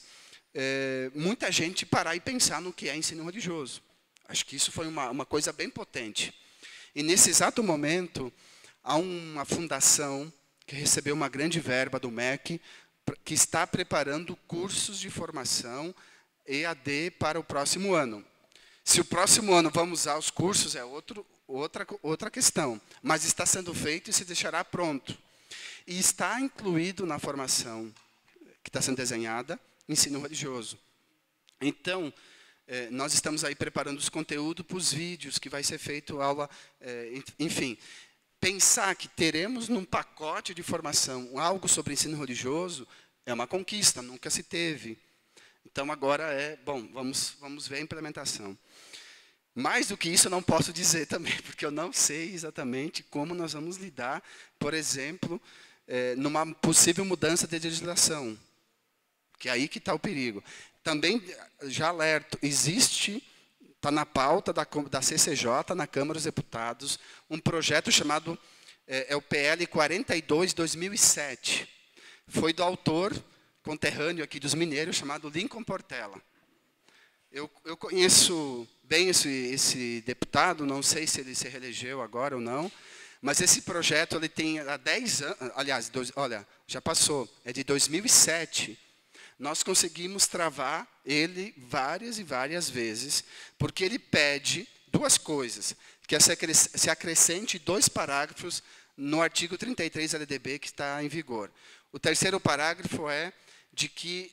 muita gente parar e pensar no que é ensino religioso. Acho que isso foi uma coisa bem potente. E, nesse exato momento, há uma fundação que recebeu uma grande verba do MEC, que está preparando cursos de formação EAD para o próximo ano. Se o próximo ano vamos usar os cursos, é outra questão. Mas está sendo feito e se deixará pronto. E está incluído na formação que está sendo desenhada, ensino religioso. Então, nós estamos aí preparando os conteúdos para os vídeos, que vai ser feito aula, enfim. Pensar que teremos num pacote de formação algo sobre ensino religioso é uma conquista, nunca se teve. Então, agora vamos ver a implementação. Mais do que isso, eu não posso dizer também, porque eu não sei exatamente como nós vamos lidar, por exemplo, numa possível mudança de legislação. Que é aí que está o perigo. Também, já alerto, está na pauta da CCJ, na Câmara dos Deputados, um projeto chamado, o PL 42/2007. Foi do autor conterrâneo aqui dos mineiros, chamado Lincoln Portela. Eu conheço bem esse deputado, não sei se ele se reelegeu agora ou não, mas esse projeto ele tem há 10 anos, aliás, olha, já passou, é de 2007. Nós conseguimos travar ele várias e várias vezes, porque ele pede duas coisas, que se acrescente 2 parágrafos no artigo 33 LDB que está em vigor. O terceiro parágrafo é de que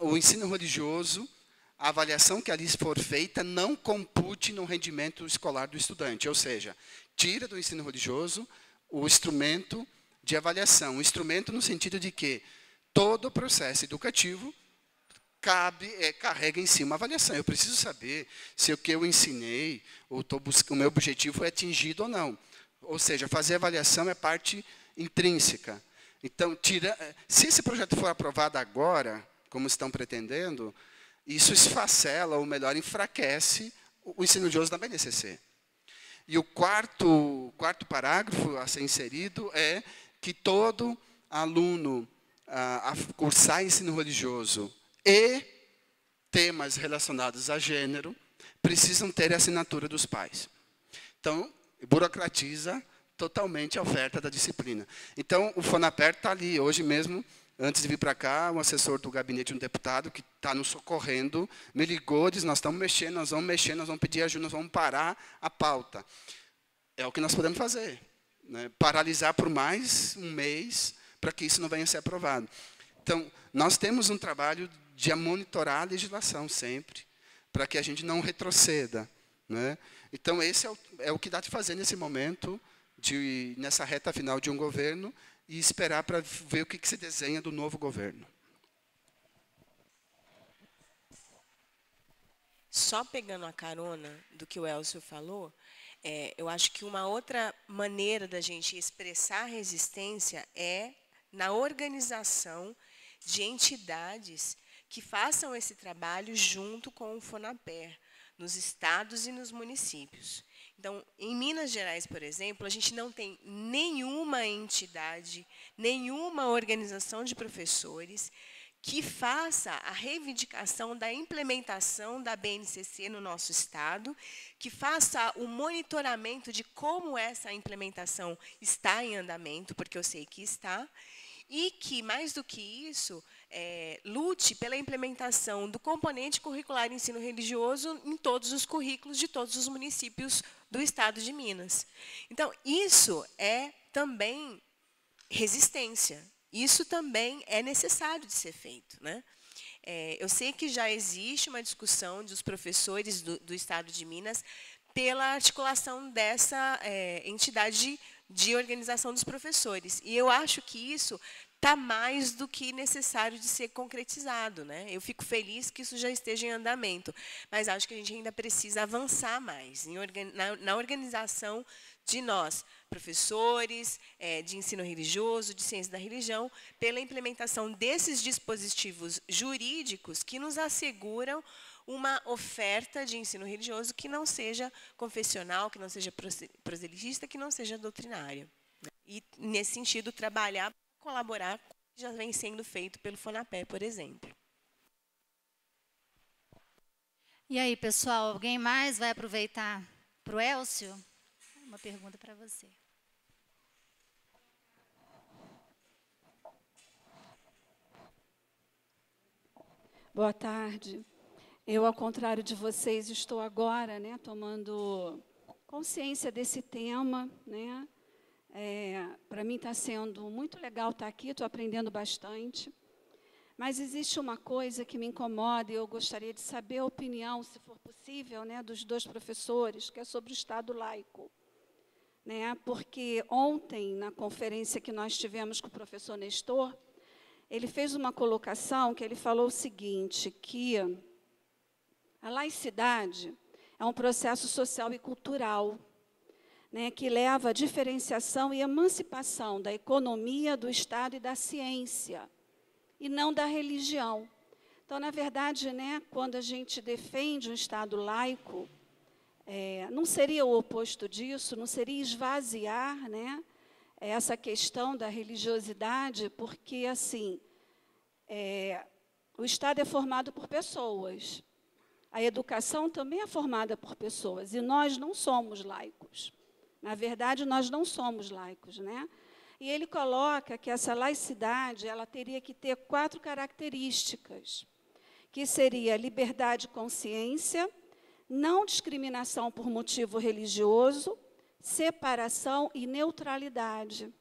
o ensino religioso, a avaliação que ali for feita, não compute no rendimento escolar do estudante, ou seja, tira do ensino religioso o instrumento de avaliação, o instrumento no sentido de que todo o processo educativo carrega em si uma avaliação. Eu preciso saber se o que eu ensinei, o meu objetivo é atingido ou não. Ou seja, fazer avaliação é parte intrínseca. Então, se esse projeto for aprovado agora, como estão pretendendo, isso esfacela, ou melhor, enfraquece o ensino religioso da BNCC. E o quarto parágrafo a ser inserido é que todo aluno a cursar ensino religioso e temas relacionados a gênero precisam ter a assinatura dos pais. Então, burocratiza totalmente a oferta da disciplina. Então, o FONAPER está ali. Hoje mesmo, antes de vir para cá, um assessor do gabinete de um deputado que está nos socorrendo, me ligou, disse, nós estamos mexendo, nós vamos pedir ajuda, nós vamos parar a pauta. É o que nós podemos fazer. Né? Paralisar por mais um mês, para que isso não venha a ser aprovado. Então, nós temos um trabalho de monitorar a legislação sempre, para que a gente não retroceda. Né? Então, esse é o que dá de fazer nesse momento, nessa reta final de um governo, e esperar para ver o que se desenha do novo governo. Só pegando a carona do que o Elcio falou, eu acho que uma outra maneira da gente expressar resistência é na organização de entidades que façam esse trabalho junto com o FONAPER, nos estados e nos municípios. Então, em Minas Gerais, por exemplo, a gente não tem nenhuma entidade, nenhuma organização de professores que faça a reivindicação da implementação da BNCC no nosso estado, que faça o monitoramento de como essa implementação está em andamento, porque eu sei que está, e que, mais do que isso, lute pela implementação do componente curricular ensino religioso em todos os currículos de todos os municípios do estado de Minas. Então, isso é também resistência. Isso também é necessário de ser feito, né? Eu sei que já existe uma discussão dos professores do estado de Minas pela articulação dessa entidade de organização dos professores. E eu acho que isso está mais do que necessário de ser concretizado, né? Eu fico feliz que isso já esteja em andamento, mas acho que a gente ainda precisa avançar mais na organização de nós, professores de ensino religioso, de ciência da religião, pela implementação desses dispositivos jurídicos que nos asseguram uma oferta de ensino religioso que não seja confessional, que não seja proselitista, que não seja doutrinária. E, nesse sentido, trabalhar, colaborar com o que já vem sendo feito pelo FONAPE, por exemplo. E aí, pessoal, alguém mais vai aproveitar para o Elcio? Uma pergunta para você. Boa tarde. Eu, ao contrário de vocês, estou agora, né, tomando consciência desse tema, né? Para mim está sendo muito legal estar aqui, estou aprendendo bastante. Mas existe uma coisa que me incomoda e eu gostaria de saber a opinião, se for possível, né, dos dois professores, que é sobre o Estado laico. Né? Porque ontem, na conferência que nós tivemos com o professor Nestor, ele fez uma colocação que ele falou o seguinte, que a laicidade é um processo social e cultural, né, que leva à diferenciação e emancipação da economia, do Estado e da ciência, e não da religião. Então, na verdade, né, quando a gente defende um Estado laico, não seria o oposto disso, não seria esvaziar, né, essa questão da religiosidade, porque, assim, o Estado é formado por pessoas, a educação também é formada por pessoas, e nós não somos laicos. Na verdade, nós não somos laicos, né? E ele coloca que essa laicidade ela teria que ter 4 características, que seria liberdade de consciência, não discriminação por motivo religioso, separação e neutralidade.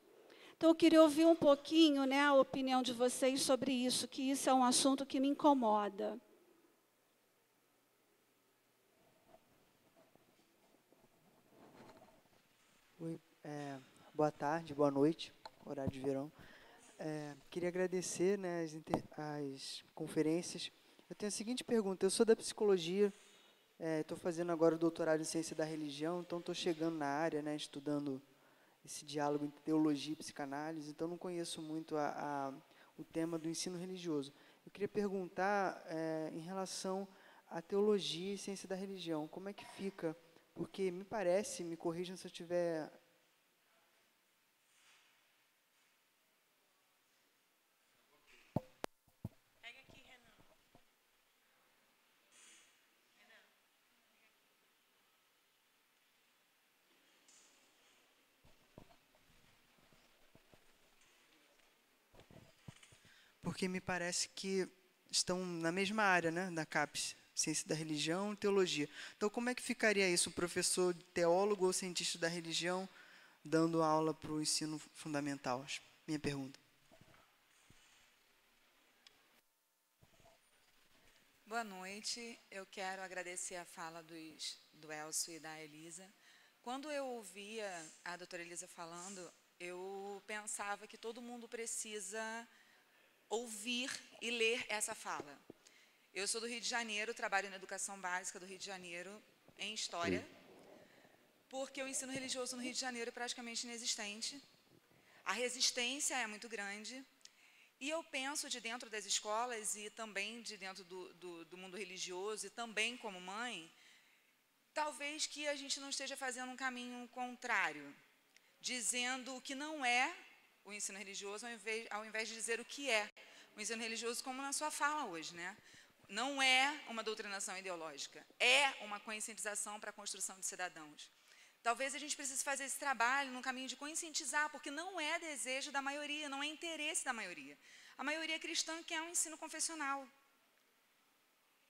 Então, eu queria ouvir um pouquinho, né, a opinião de vocês sobre isso, que isso é um assunto que me incomoda. Oi, boa tarde, boa noite, horário de verão. Queria agradecer, né, as conferências. Eu tenho a seguinte pergunta, eu sou da psicologia, estou fazendo agora o doutorado em ciência da religião, então estou chegando na área, né, estudando esse diálogo entre teologia e psicanálise, então não conheço muito o tema do ensino religioso. Eu queria perguntar em relação à teologia e ciência da religião, como é que fica? Porque me parece, me corrijam se eu estiver... Pega aqui, Renan. Porque me parece que estão na mesma área, né, da CAPES, ciência da religião e teologia. Então, como é que ficaria isso, o professor teólogo ou cientista da religião dando aula para o ensino fundamental? Minha pergunta. Boa noite. Eu quero agradecer a fala do Elcio e da Elisa. Quando eu ouvia a doutora Elisa falando, eu pensava que todo mundo precisa ouvir e ler essa fala. Eu sou do Rio de Janeiro, trabalho na educação básica do Rio de Janeiro, em História, porque o ensino religioso no Rio de Janeiro é praticamente inexistente. A resistência é muito grande. E eu penso de dentro das escolas e também de dentro do mundo religioso e também como mãe, talvez que a gente não esteja fazendo um caminho contrário, dizendo o que não é o ensino religioso ao invés de dizer o que é o ensino religioso, como na sua fala hoje, né? Não é uma doutrinação ideológica, é uma conscientização para a construção de cidadãos. Talvez a gente precise fazer esse trabalho no caminho de conscientizar, porque não é desejo da maioria, não é interesse da maioria. A maioria cristã quer um ensino confessional.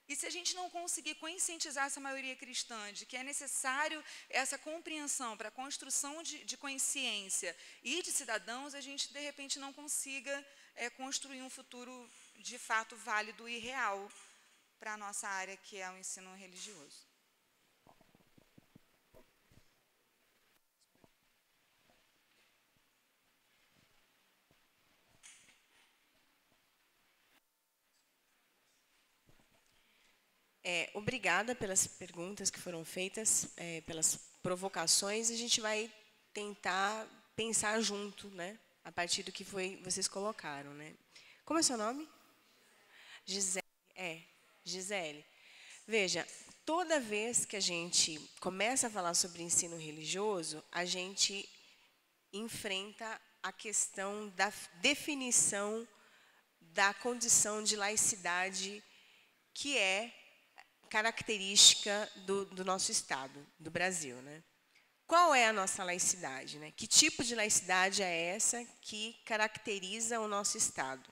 E se a gente não conseguir conscientizar essa maioria cristã de que é necessário essa compreensão para a construção de consciência e de cidadãos, a gente, de repente, não consiga construir um futuro, de fato, válido e real para a nossa área, que é o ensino religioso. Obrigada pelas perguntas que foram feitas, pelas provocações. A gente vai tentar pensar junto, né, a partir do que vocês colocaram, né. Como é seu nome? Gisele. Gisele. Veja, toda vez que a gente começa a falar sobre ensino religioso, a gente enfrenta a questão da definição da condição de laicidade que é característica do nosso Estado, do Brasil, né? Qual é a nossa laicidade, né? Que tipo de laicidade é essa que caracteriza o nosso Estado?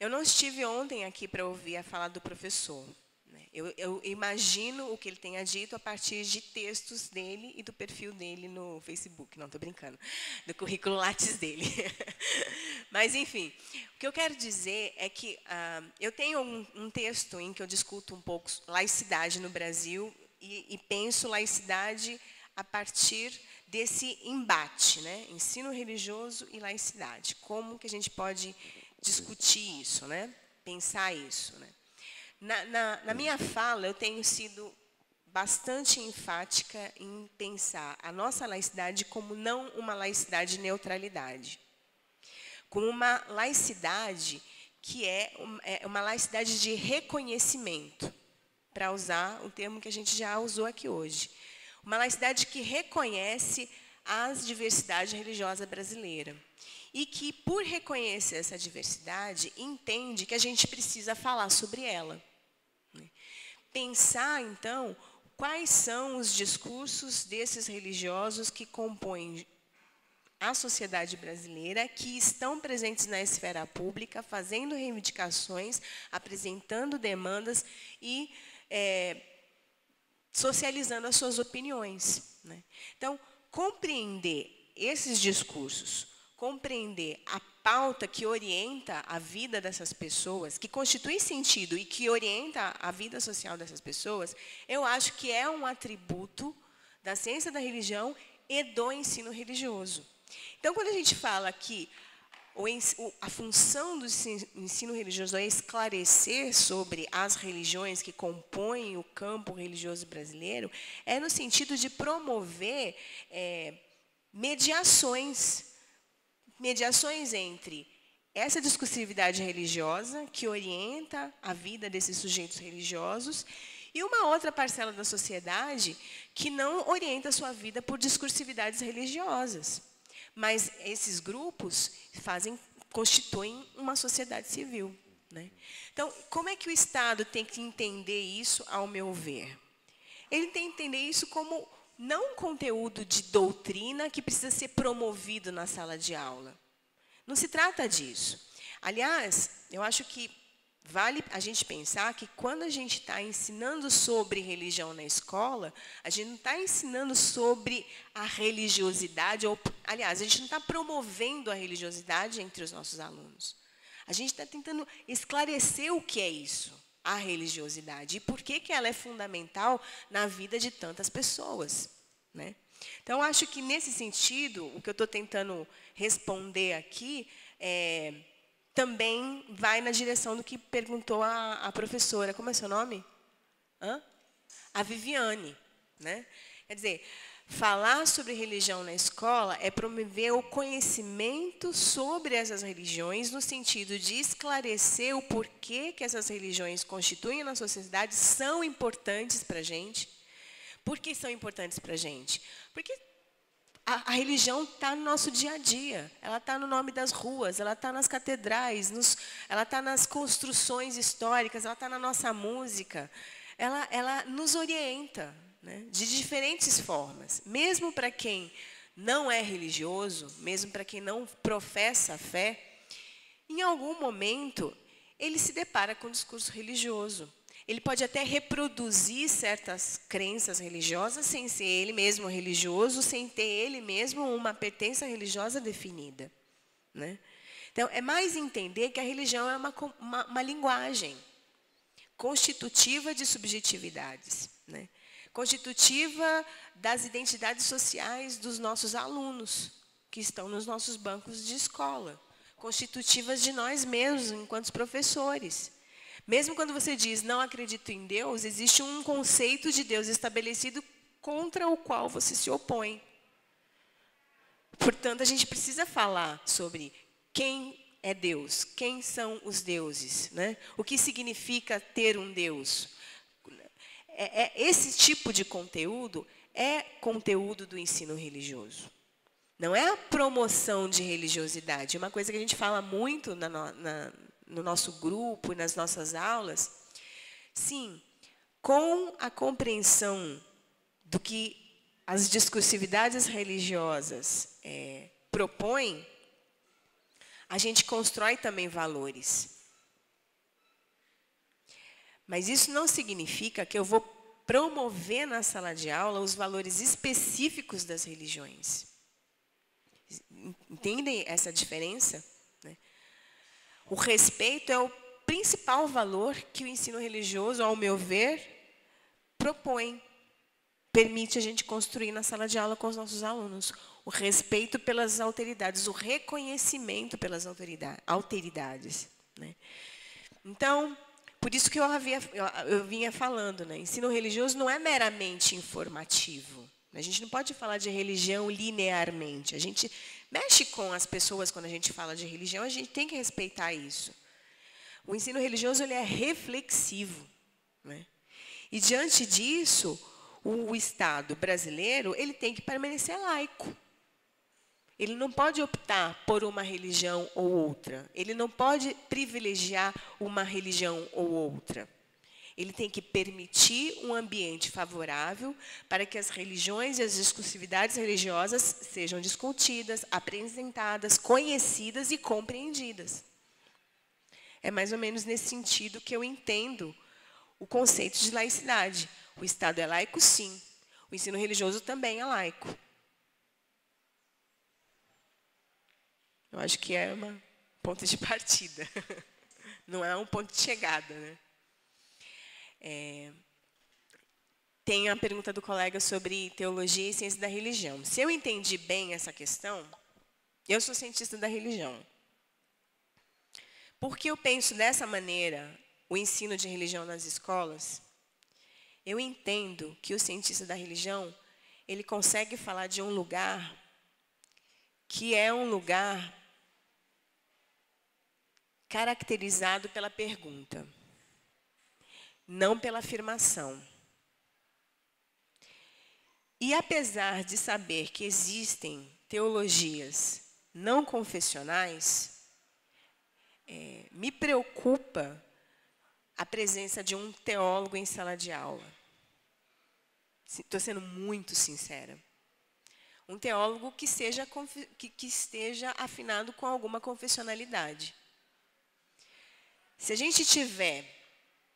Eu não estive ontem aqui para ouvir a fala do professor, né? Eu imagino o que ele tenha dito a partir de textos dele e do perfil dele no Facebook. Não, estou brincando. Do currículo Lattes dele. Mas, enfim, o que eu quero dizer é que eu tenho um texto em que eu discuto um pouco laicidade no Brasil e penso laicidade a partir desse embate, né? Ensino religioso e laicidade. Como que a gente pode discutir isso, né? Pensar isso, né? Na minha fala, eu tenho sido bastante enfática em pensar a nossa laicidade como não uma laicidade de neutralidade, como uma laicidade que é uma laicidade de reconhecimento, para usar o termo que a gente já usou aqui hoje. Uma laicidade que reconhece as diversidades religiosas brasileiras e que, por reconhecer essa diversidade, entende que a gente precisa falar sobre ela. Pensar, então, quais são os discursos desses religiosos que compõem a sociedade brasileira, que estão presentes na esfera pública, fazendo reivindicações, apresentando demandas e socializando as suas opiniões, né? Então, compreender esses discursos, compreender a pauta que orienta a vida dessas pessoas, que constitui sentido e que orienta a vida social dessas pessoas, eu acho que é um atributo da ciência da religião e do ensino religioso. Então, quando a gente fala que a função do ensino religioso é esclarecer sobre as religiões que compõem o campo religioso brasileiro, é no sentido de promover mediações entre essa discursividade religiosa que orienta a vida desses sujeitos religiosos e uma outra parcela da sociedade que não orienta a sua vida por discursividades religiosas. Mas esses grupos constituem uma sociedade civil, né? Então, como é que o Estado tem que entender isso, ao meu ver? Ele tem que entender isso como não um conteúdo de doutrina que precisa ser promovido na sala de aula. Não se trata disso. Aliás, eu acho que vale a gente pensar que quando a gente está ensinando sobre religião na escola, a gente não está ensinando sobre a religiosidade, aliás, a gente não está promovendo a religiosidade entre os nossos alunos. A gente está tentando esclarecer o que é isso, a religiosidade, e por que ela é fundamental na vida de tantas pessoas, né? Então, acho que, nesse sentido, o que eu estou tentando responder aqui também vai na direção do que perguntou a professora. Como é seu nome? A Viviane, né? Quer dizer, falar sobre religião na escola é promover o conhecimento sobre essas religiões, no sentido de esclarecer o porquê que essas religiões constituem na sociedade, são importantes para a gente. Por que são importantes para a gente? Porque a religião está no nosso dia a dia, ela está no nome das ruas, ela está nas catedrais, ela está nas construções históricas, ela está na nossa música, ela nos orienta, né, de diferentes formas. Mesmo para quem não é religioso, mesmo para quem não professa a fé, em algum momento ele se depara com o discurso religioso. Ele pode até reproduzir certas crenças religiosas sem ser ele mesmo religioso, sem ter ele mesmo uma pertença religiosa definida, né? Então, é mais entender que a religião é uma linguagem constitutiva de subjetividades, né? Constitutiva das identidades sociais dos nossos alunos, que estão nos nossos bancos de escola, constitutivas de nós mesmos, enquanto professores. Mesmo quando você diz, não acredito em Deus, existe um conceito de Deus estabelecido contra o qual você se opõe. Portanto, a gente precisa falar sobre quem é Deus, quem são os deuses, né? O que significa ter um Deus. Esse tipo de conteúdo é conteúdo do ensino religioso. Não é a promoção de religiosidade. Uma coisa que a gente fala muito no nosso grupo e nas nossas aulas, sim, com a compreensão do que as discursividades religiosas propõem, a gente constrói também valores. Mas isso não significa que eu vou promover na sala de aula os valores específicos das religiões. Entendem essa diferença? O respeito é o principal valor que o ensino religioso, ao meu ver, propõe, permite a gente construir na sala de aula com os nossos alunos. O respeito pelas alteridades, o reconhecimento pelas alteridades, né? Então, por isso que eu vinha falando, né? Ensino religioso não é meramente informativo. A gente não pode falar de religião linearmente. A gente mexe com as pessoas quando a gente fala de religião, a gente tem que respeitar isso. O ensino religioso ele é reflexivo, né? E, diante disso, o Estado brasileiro ele tem que permanecer laico. Ele não pode optar por uma religião ou outra. Ele não pode privilegiar uma religião ou outra. Ele tem que permitir um ambiente favorável para que as religiões e as discursividades religiosas sejam discutidas, apresentadas, conhecidas e compreendidas. É mais ou menos nesse sentido que eu entendo o conceito de laicidade. O Estado é laico, sim. O ensino religioso também é laico. Eu acho que é um ponto de partida. Não é um ponto de chegada, né? Tem a pergunta do colega sobre teologia e ciência da religião. Se eu entendi bem essa questão, eu sou cientista da religião. Por que eu penso dessa maneira o ensino de religião nas escolas? Eu entendo que o cientista da religião ele consegue falar de um lugar que é um lugar caracterizado pela pergunta, não pela afirmação. E apesar de saber que existem teologias não confessionais, me preocupa a presença de um teólogo em sala de aula. Estou sendo muito sincera. Um teólogo que esteja afinado com alguma confessionalidade. Se a gente tiver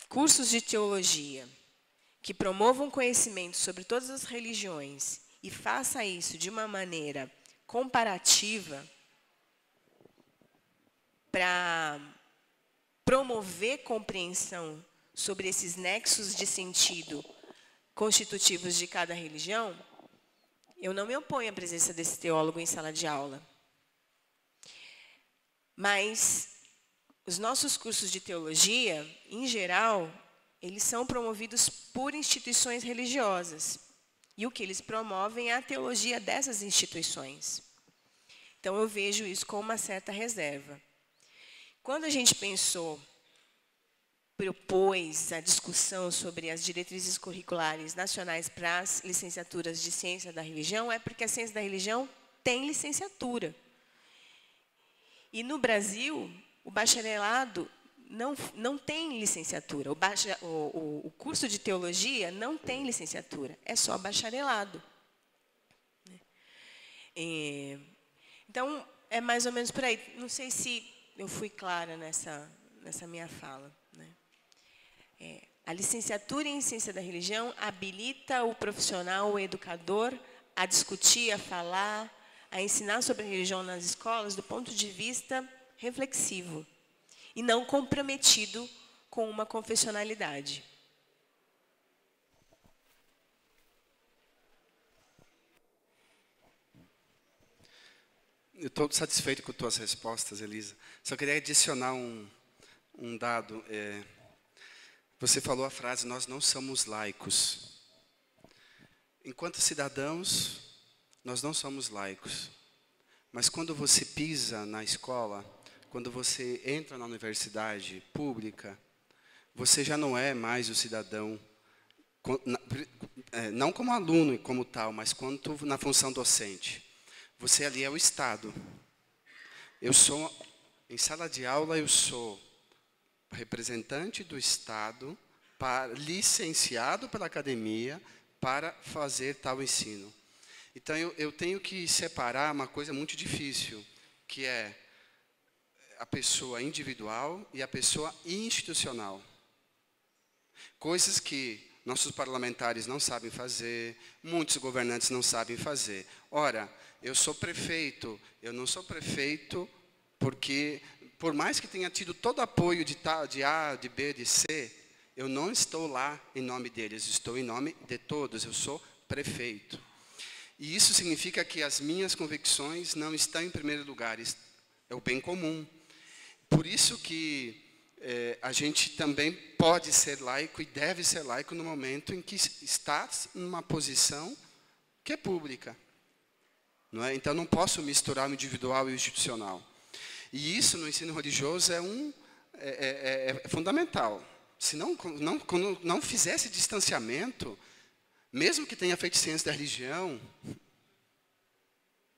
cursos de teologia que promovam conhecimento sobre todas as religiões e faça isso de uma maneira comparativa para promover compreensão sobre esses nexos de sentido constitutivos de cada religião, eu não me oponho à presença desse teólogo em sala de aula. Mas os nossos cursos de teologia, em geral, eles são promovidos por instituições religiosas. E o que eles promovem é a teologia dessas instituições. Então, eu vejo isso com uma certa reserva. Quando a gente propôs a discussão sobre as diretrizes curriculares nacionais para as licenciaturas de ciência da religião, é porque a ciência da religião tem licenciatura. E no Brasil, o bacharelado não tem licenciatura. O curso de teologia não tem licenciatura, é só bacharelado. Então, é mais ou menos por aí. Não sei se eu fui clara nessa minha fala, né? A licenciatura em ciência da religião habilita o profissional, o educador, a discutir, a falar, a ensinar sobre a religião nas escolas do ponto de vista reflexivo e não comprometido com uma confessionalidade. Eu estou satisfeito com as tuas respostas, Elisa. Só queria adicionar um dado. Você falou a frase, nós não somos laicos. Enquanto cidadãos, nós não somos laicos. Mas quando você pisa na escola, quando você entra na universidade pública, você já não é mais o cidadão, não como aluno e como tal, mas quanto na função docente. Você ali é o Estado. Em sala de aula, eu sou representante do Estado, licenciado pela academia, para fazer tal ensino. Então, eu tenho que separar uma coisa muito difícil, que é a pessoa individual e a pessoa institucional. Coisas que nossos parlamentares não sabem fazer, muitos governantes não sabem fazer. Ora, eu sou prefeito, eu não sou prefeito porque, por mais que tenha tido todo o apoio de A, de B, de C, eu não estou lá em nome deles, estou em nome de todos, eu sou prefeito. E isso significa que as minhas convicções não estão em primeiro lugar, é o bem comum. Por isso que a gente também pode ser laico e deve ser laico no momento em que está numa posição que é pública. Não é? Então, não posso misturar o individual e o institucional. E isso, no ensino religioso, é fundamental. Se não fizer esse distanciamento, mesmo que tenha feito ciência da religião,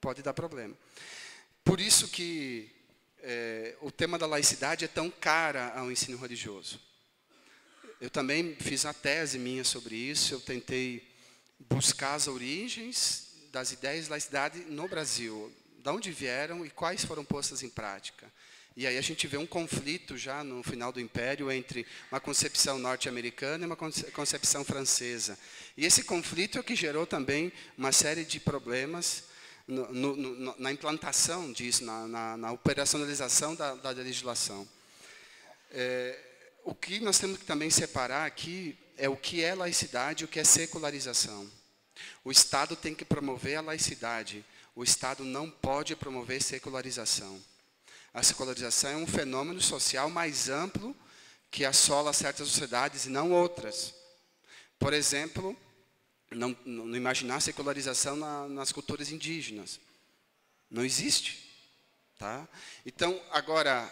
pode dar problema. Por isso que o tema da laicidade é tão cara ao ensino religioso. Eu também fiz uma tese minha sobre isso, eu tentei buscar as origens das ideias de laicidade no Brasil, de onde vieram e quais foram postas em prática. E aí a gente vê um conflito já no final do Império entre uma concepção norte-americana e uma concepção francesa. E esse conflito é o que gerou também uma série de problemas na implantação disso, na operacionalização da legislação. O que nós temos que também separar aqui é o que é laicidade e o que é secularização. O Estado tem que promover a laicidade. O Estado não pode promover secularização. A secularização é um fenômeno social mais amplo que assola certas sociedades e não outras. Por exemplo, não imaginar secularização nas culturas indígenas. Não existe. Tá? Então, agora,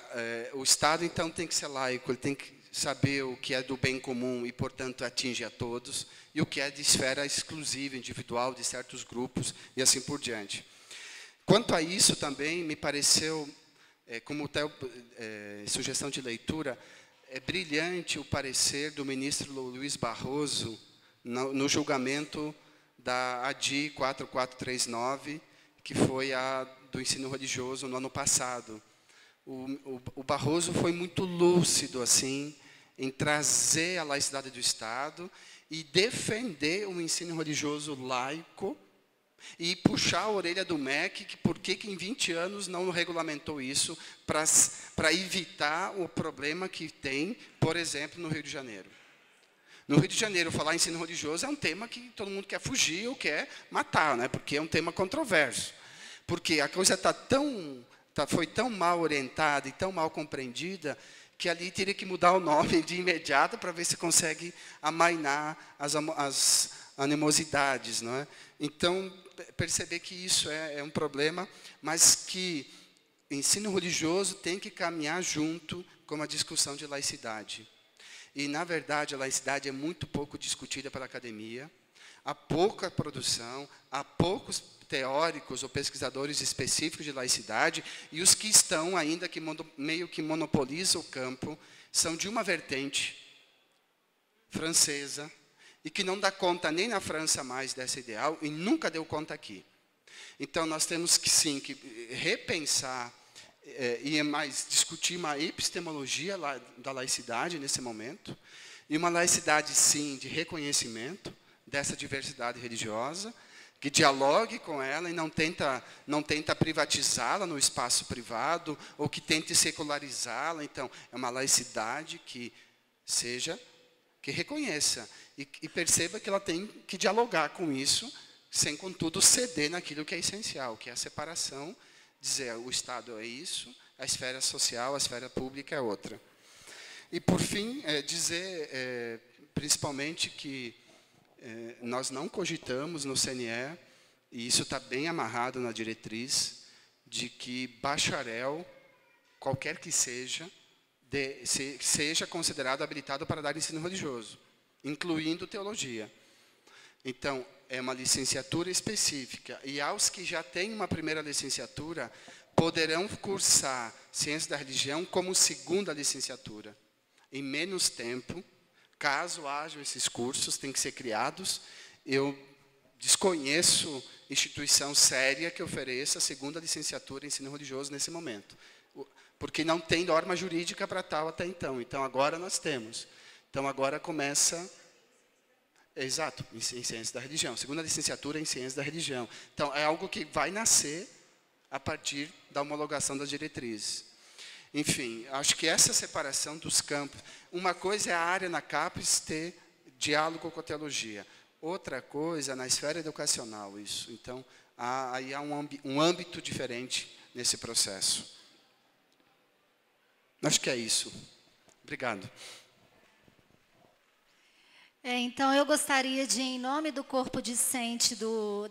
o Estado então tem que ser laico, ele tem que saber o que é do bem comum e, portanto, atinge a todos, e o que é de esfera exclusiva, individual, de certos grupos, e assim por diante. Quanto a isso, também me pareceu, como sugestão de leitura, é brilhante o parecer do ministro Luiz Barroso no julgamento da ADI 4439, que foi a do ensino religioso no ano passado. O Barroso foi muito lúcido assim, em trazer a laicidade do Estado e defender o ensino religioso laico e puxar a orelha do MEC, que por que em 20 anos não regulamentou isso para evitar o problema que tem, por exemplo, no Rio de Janeiro. No Rio de Janeiro, falar em ensino religioso é um tema que todo mundo quer fugir ou quer matar, né? Porque é um tema controverso. Porque a coisa foi tão mal orientada e tão mal compreendida que ali teria que mudar o nome de imediato para ver se consegue amainar as animosidades. Não é? Então, perceber que isso é um problema, mas que o ensino religioso tem que caminhar junto com a discussão de laicidade. E, na verdade, a laicidade é muito pouco discutida pela academia, há pouca produção, há poucos teóricos ou pesquisadores específicos de laicidade, e os que estão ainda, que meio que monopolizam o campo, são de uma vertente francesa, e que não dá conta nem na França mais dessa ideal, e nunca deu conta aqui. Então, nós temos que, sim, que repensar e mais discutir uma epistemologia da laicidade nesse momento, e uma laicidade, sim, de reconhecimento dessa diversidade religiosa, que dialogue com ela e não tenta privatizá-la no espaço privado, ou que tente secularizá-la. Então, é uma laicidade que reconheça e perceba que ela tem que dialogar com isso, sem, contudo, ceder naquilo que é essencial, que é a separação, dizer o Estado é isso, a esfera social, a esfera pública é outra. E, por fim, dizer, principalmente, que nós não cogitamos no CNE, e isso está bem amarrado na diretriz, de que bacharel, qualquer que seja, seja considerado habilitado para dar ensino religioso, incluindo teologia. Então, é uma licenciatura específica, e aos que já têm uma primeira licenciatura, poderão cursar Ciência da Religião como segunda licenciatura, em menos tempo. Caso hajam esses cursos, têm que ser criados. Eu desconheço instituição séria que ofereça a segunda licenciatura em ensino religioso nesse momento, porque não tem norma jurídica para tal até então. Então, agora nós temos. Então, agora começa... Exato, em Ciência da Religião. Segunda licenciatura em Ciência da Religião. Então, é algo que vai nascer a partir da homologação das diretrizes. Enfim, acho que essa separação dos campos... Uma coisa é a área na CAPES ter diálogo com a teologia. Outra coisa, na esfera educacional, isso. Então, aí há um âmbito diferente nesse processo. Acho que é isso. Obrigado. Então, eu gostaria de, em nome do corpo discente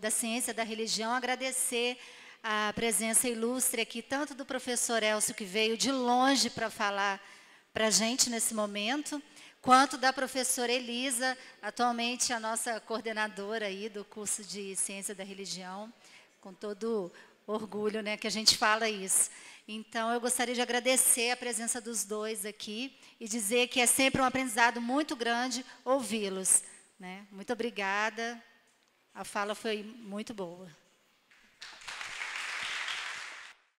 da Ciência da Religião, agradecer a presença ilustre aqui, tanto do professor Elcio, que veio de longe para falar para a gente nesse momento, quanto da professora Elisa, atualmente a nossa coordenadora aí do curso de Ciência da Religião, com todo orgulho, né, que a gente fala isso. Então, eu gostaria de agradecer a presença dos dois aqui e dizer que é sempre um aprendizado muito grande ouvi-los, né? Muito obrigada, a fala foi muito boa.